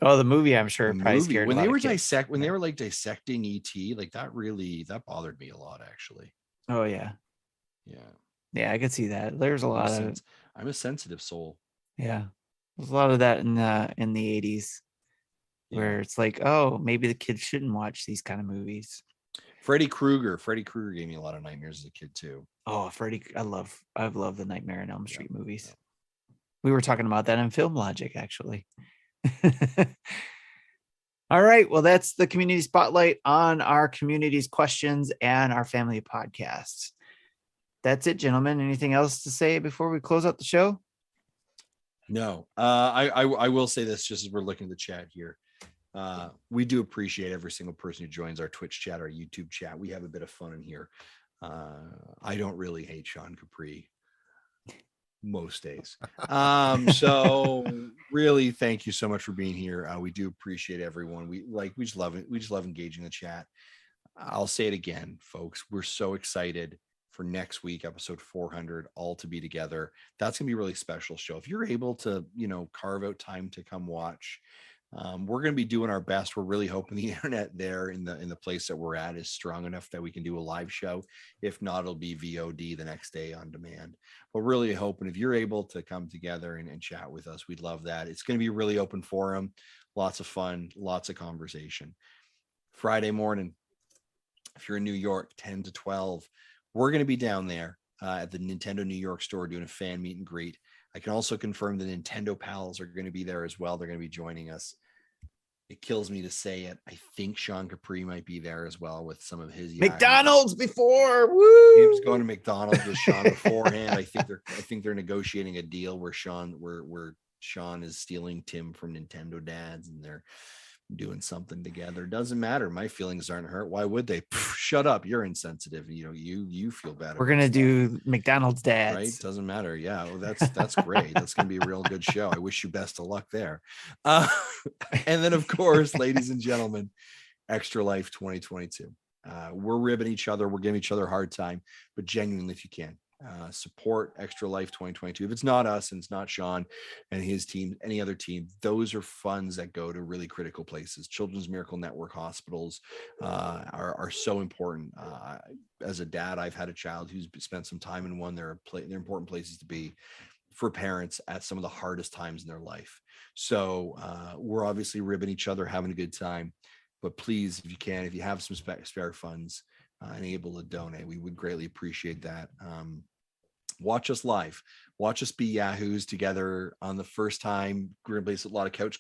Oh, the movie, I'm sure the probably movie scared when a they lot were of kids. when they were like dissecting ET, like that bothered me a lot, actually. Oh yeah. Yeah. Yeah, I could see that. There's a I'm a lot of sens- I'm a sensitive soul. yeah. There's a lot of that in the 80s where it's like, oh, maybe the kids shouldn't watch these kind of movies. Freddy Krueger gave me a lot of nightmares as a kid too. Oh, Freddy, I've loved the Nightmare on Elm Street movies. We were talking about that in Film Logic, actually. All right. Well, that's the community spotlight on our community's questions and our family podcasts. That's it, gentlemen. Anything else to say before we close out the show? No. I will say this just as we're looking at the chat here. We do appreciate every single person who joins our Twitch chat, our YouTube chat. We have a bit of fun in here. I don't really hate Sean Capri most days. So really thank you so much for being here. We do appreciate everyone. We just love it. We just love engaging the chat. I'll say it again, folks. We're so excited for next week, episode 400, all to be together. That's gonna be a really special show. If you're able to, carve out time to come watch, we're going to be doing our best. We're really hoping the internet there in the place that we're at is strong enough that we can do a live show. If not, it'll be VOD the next day on demand. But really hoping if you're able to come together and chat with us, we'd love that. It's going to be a really open forum, lots of fun, lots of conversation. Friday morning, if you're in New York, 10 to 12, we're going to be down there at the Nintendo New York store doing a fan meet and greet. I can also confirm the Nintendo pals are going to be there as well. They're going to be joining us. It kills me to say it. I think Sean Capri might be there as well with some of his McDonald's before. Woo! He was going to McDonald's with Sean beforehand. I think they're negotiating a deal where Sean is stealing Tim from Nintendo Dads, and they're doing something together. Doesn't matter. My feelings aren't hurt. Why would they? Shut up. You're insensitive. You feel bad. We're gonna do McDonald's Dads, right? Doesn't matter. Yeah, well, that's great. That's gonna be a real good show. I wish you best of luck there. And then, of course, ladies and gentlemen, Extra Life 2022. We're ribbing each other. We're giving each other a hard time, but genuinely, if you can, support Extra Life 2022. If it's not us and it's not Sean and his team, any other team, those are funds that go to really critical places. Children's Miracle Network hospitals are so important. As a dad, I've had a child who's spent some time in one. They're important places to be for parents at some of the hardest times in their life. So we're obviously ribbing each other, having a good time. But please, if you can, if you have some spare funds and able to donate, we would greatly appreciate that. Watch us live. Watch us be Yahoos together on the first time. We're going to play a lot of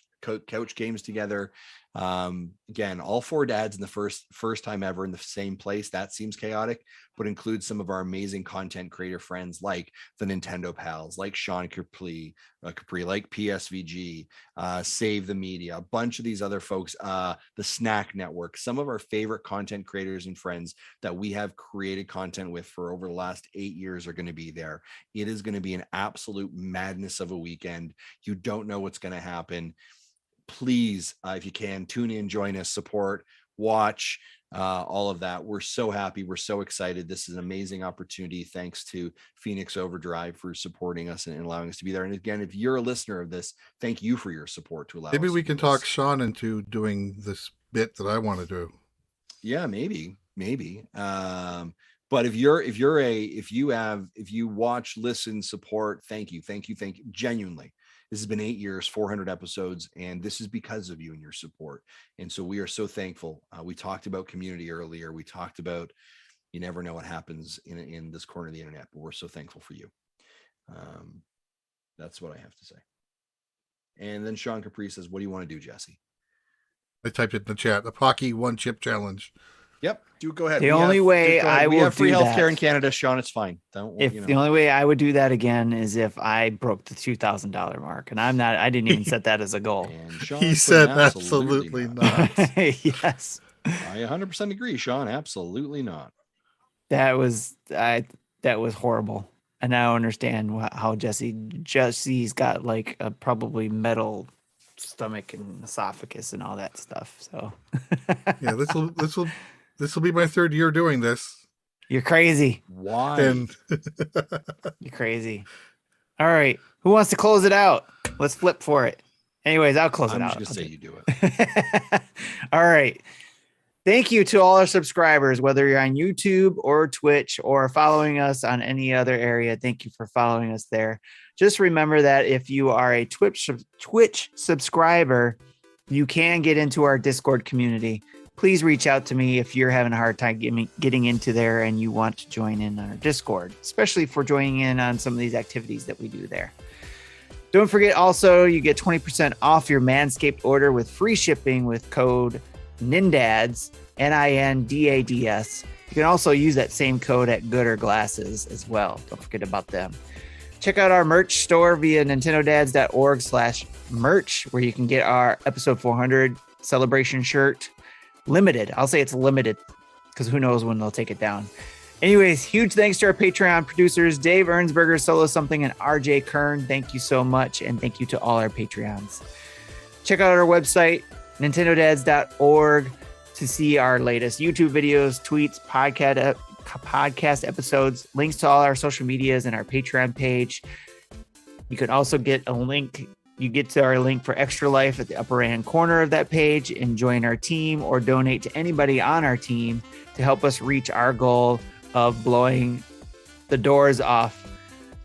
couch games together. Again, all four dads in the first time ever in the same place. That seems chaotic, but includes some of our amazing content creator friends like the Nintendo pals, like Sean Capri, like PSVG, Save the Media, a bunch of these other folks, the Snack Network, some of our favorite content creators and friends that we have created content with for over the last 8 years are going to be there. It is going to be an absolute madness of a weekend. You don't know what's going to happen. Please, if you can, tune in, join us, support, watch, all of that. We're so happy. We're so excited. This is an amazing opportunity. Thanks to Phoenix Overdrive for supporting us and allowing us to be there. And again, if you're a listener of this, thank you for your support to allow Maybe us we to can do talk this. Sean into doing this bit that I want to do. Yeah, maybe. But if you watch, listen, support, thank you. Genuinely. This has been 8 years, 400 episodes, and this is because of you and your support. And so we are so thankful. We talked about community earlier. We talked about you never know what happens in this corner of the internet, but we're so thankful for you. That's what I have to say. And then Sean Capri says, what do you want to do, Jesse? I typed it in the chat. The Pocky One Chip Challenge. Yep. Go ahead. The only way I will we have free do healthcare that, in Canada, Sean. It's fine. The only way I would do that again is if I broke the $2,000 mark, and I didn't even set that as a goal. He said absolutely not. Yes. I 100% agree, Sean. Absolutely not. That was horrible. And I don't understand how Jesse's got like a probably metal stomach and esophagus and all that stuff. So yeah, this will be my third year doing this. You're crazy. Why? You're crazy. All right. Who wants to close it out? Let's flip for it. Anyways, I'll close it out. I'm just gonna say you do it. All right. Thank you to all our subscribers, whether you're on YouTube or Twitch or following us on any other area. Thank you for following us there. Just remember that if you are a Twitch subscriber, you can get into our Discord community. Please reach out to me if you're having a hard time getting into there and you want to join in our Discord, especially for joining in on some of these activities that we do there. Don't forget also, you get 20% off your Manscaped order with free shipping with code NINDADS, NINDADS. You can also use that same code at Gooder Glasses as well. Don't forget about them. Check out our merch store via nintendodads.org/merch, where you can get our episode 400 celebration shirt. Limited. I'll say it's limited because who knows when they'll take it down. Anyways, huge thanks to our Patreon producers, Dave Ernsberger, Solo Something, and RJ Kern. Thank you so much. And thank you to all our Patreons. Check out our website, nintendodads.org, to see our latest YouTube videos, tweets, podcast episodes, links to all our social medias and our Patreon page. You can also get a link. You get to our link for Extra Life at the upper right-hand corner of that page and join our team or donate to anybody on our team to help us reach our goal of blowing the doors off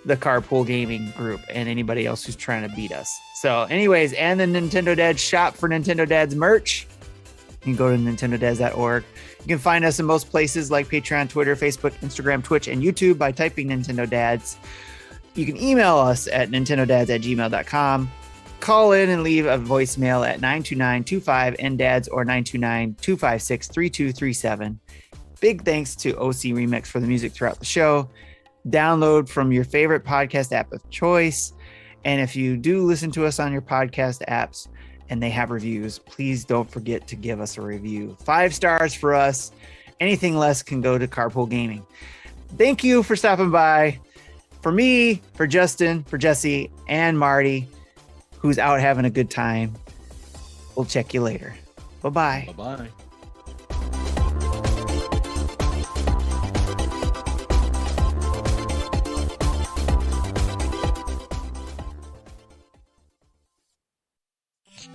the Carpool Gaming group and anybody else who's trying to beat us. So anyways, and the Nintendo Dads shop for Nintendo Dads merch. You can go to nintendodads.org. You can find us in most places like Patreon, Twitter, Facebook, Instagram, Twitch, and YouTube by typing Nintendo Dads. You can email us at nintendodads@gmail.com. Call in and leave a voicemail at 929-25-NDADS or 929-256-3237. Big thanks to OC Remix for the music throughout the show. Download from your favorite podcast app of choice. And if you do listen to us on your podcast apps and they have reviews, please don't forget to give us a review. 5 stars for us. Anything less can go to Carpool Gaming. Thank you for stopping by. For me, for Justin, for Jesse, and Marty, who's out having a good time. We'll check you later. Bye-bye. Bye-bye.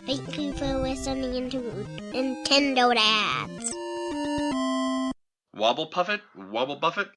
Thank you for listening to Nintendo Dads. Wobble Puffet, Wobble Buffet.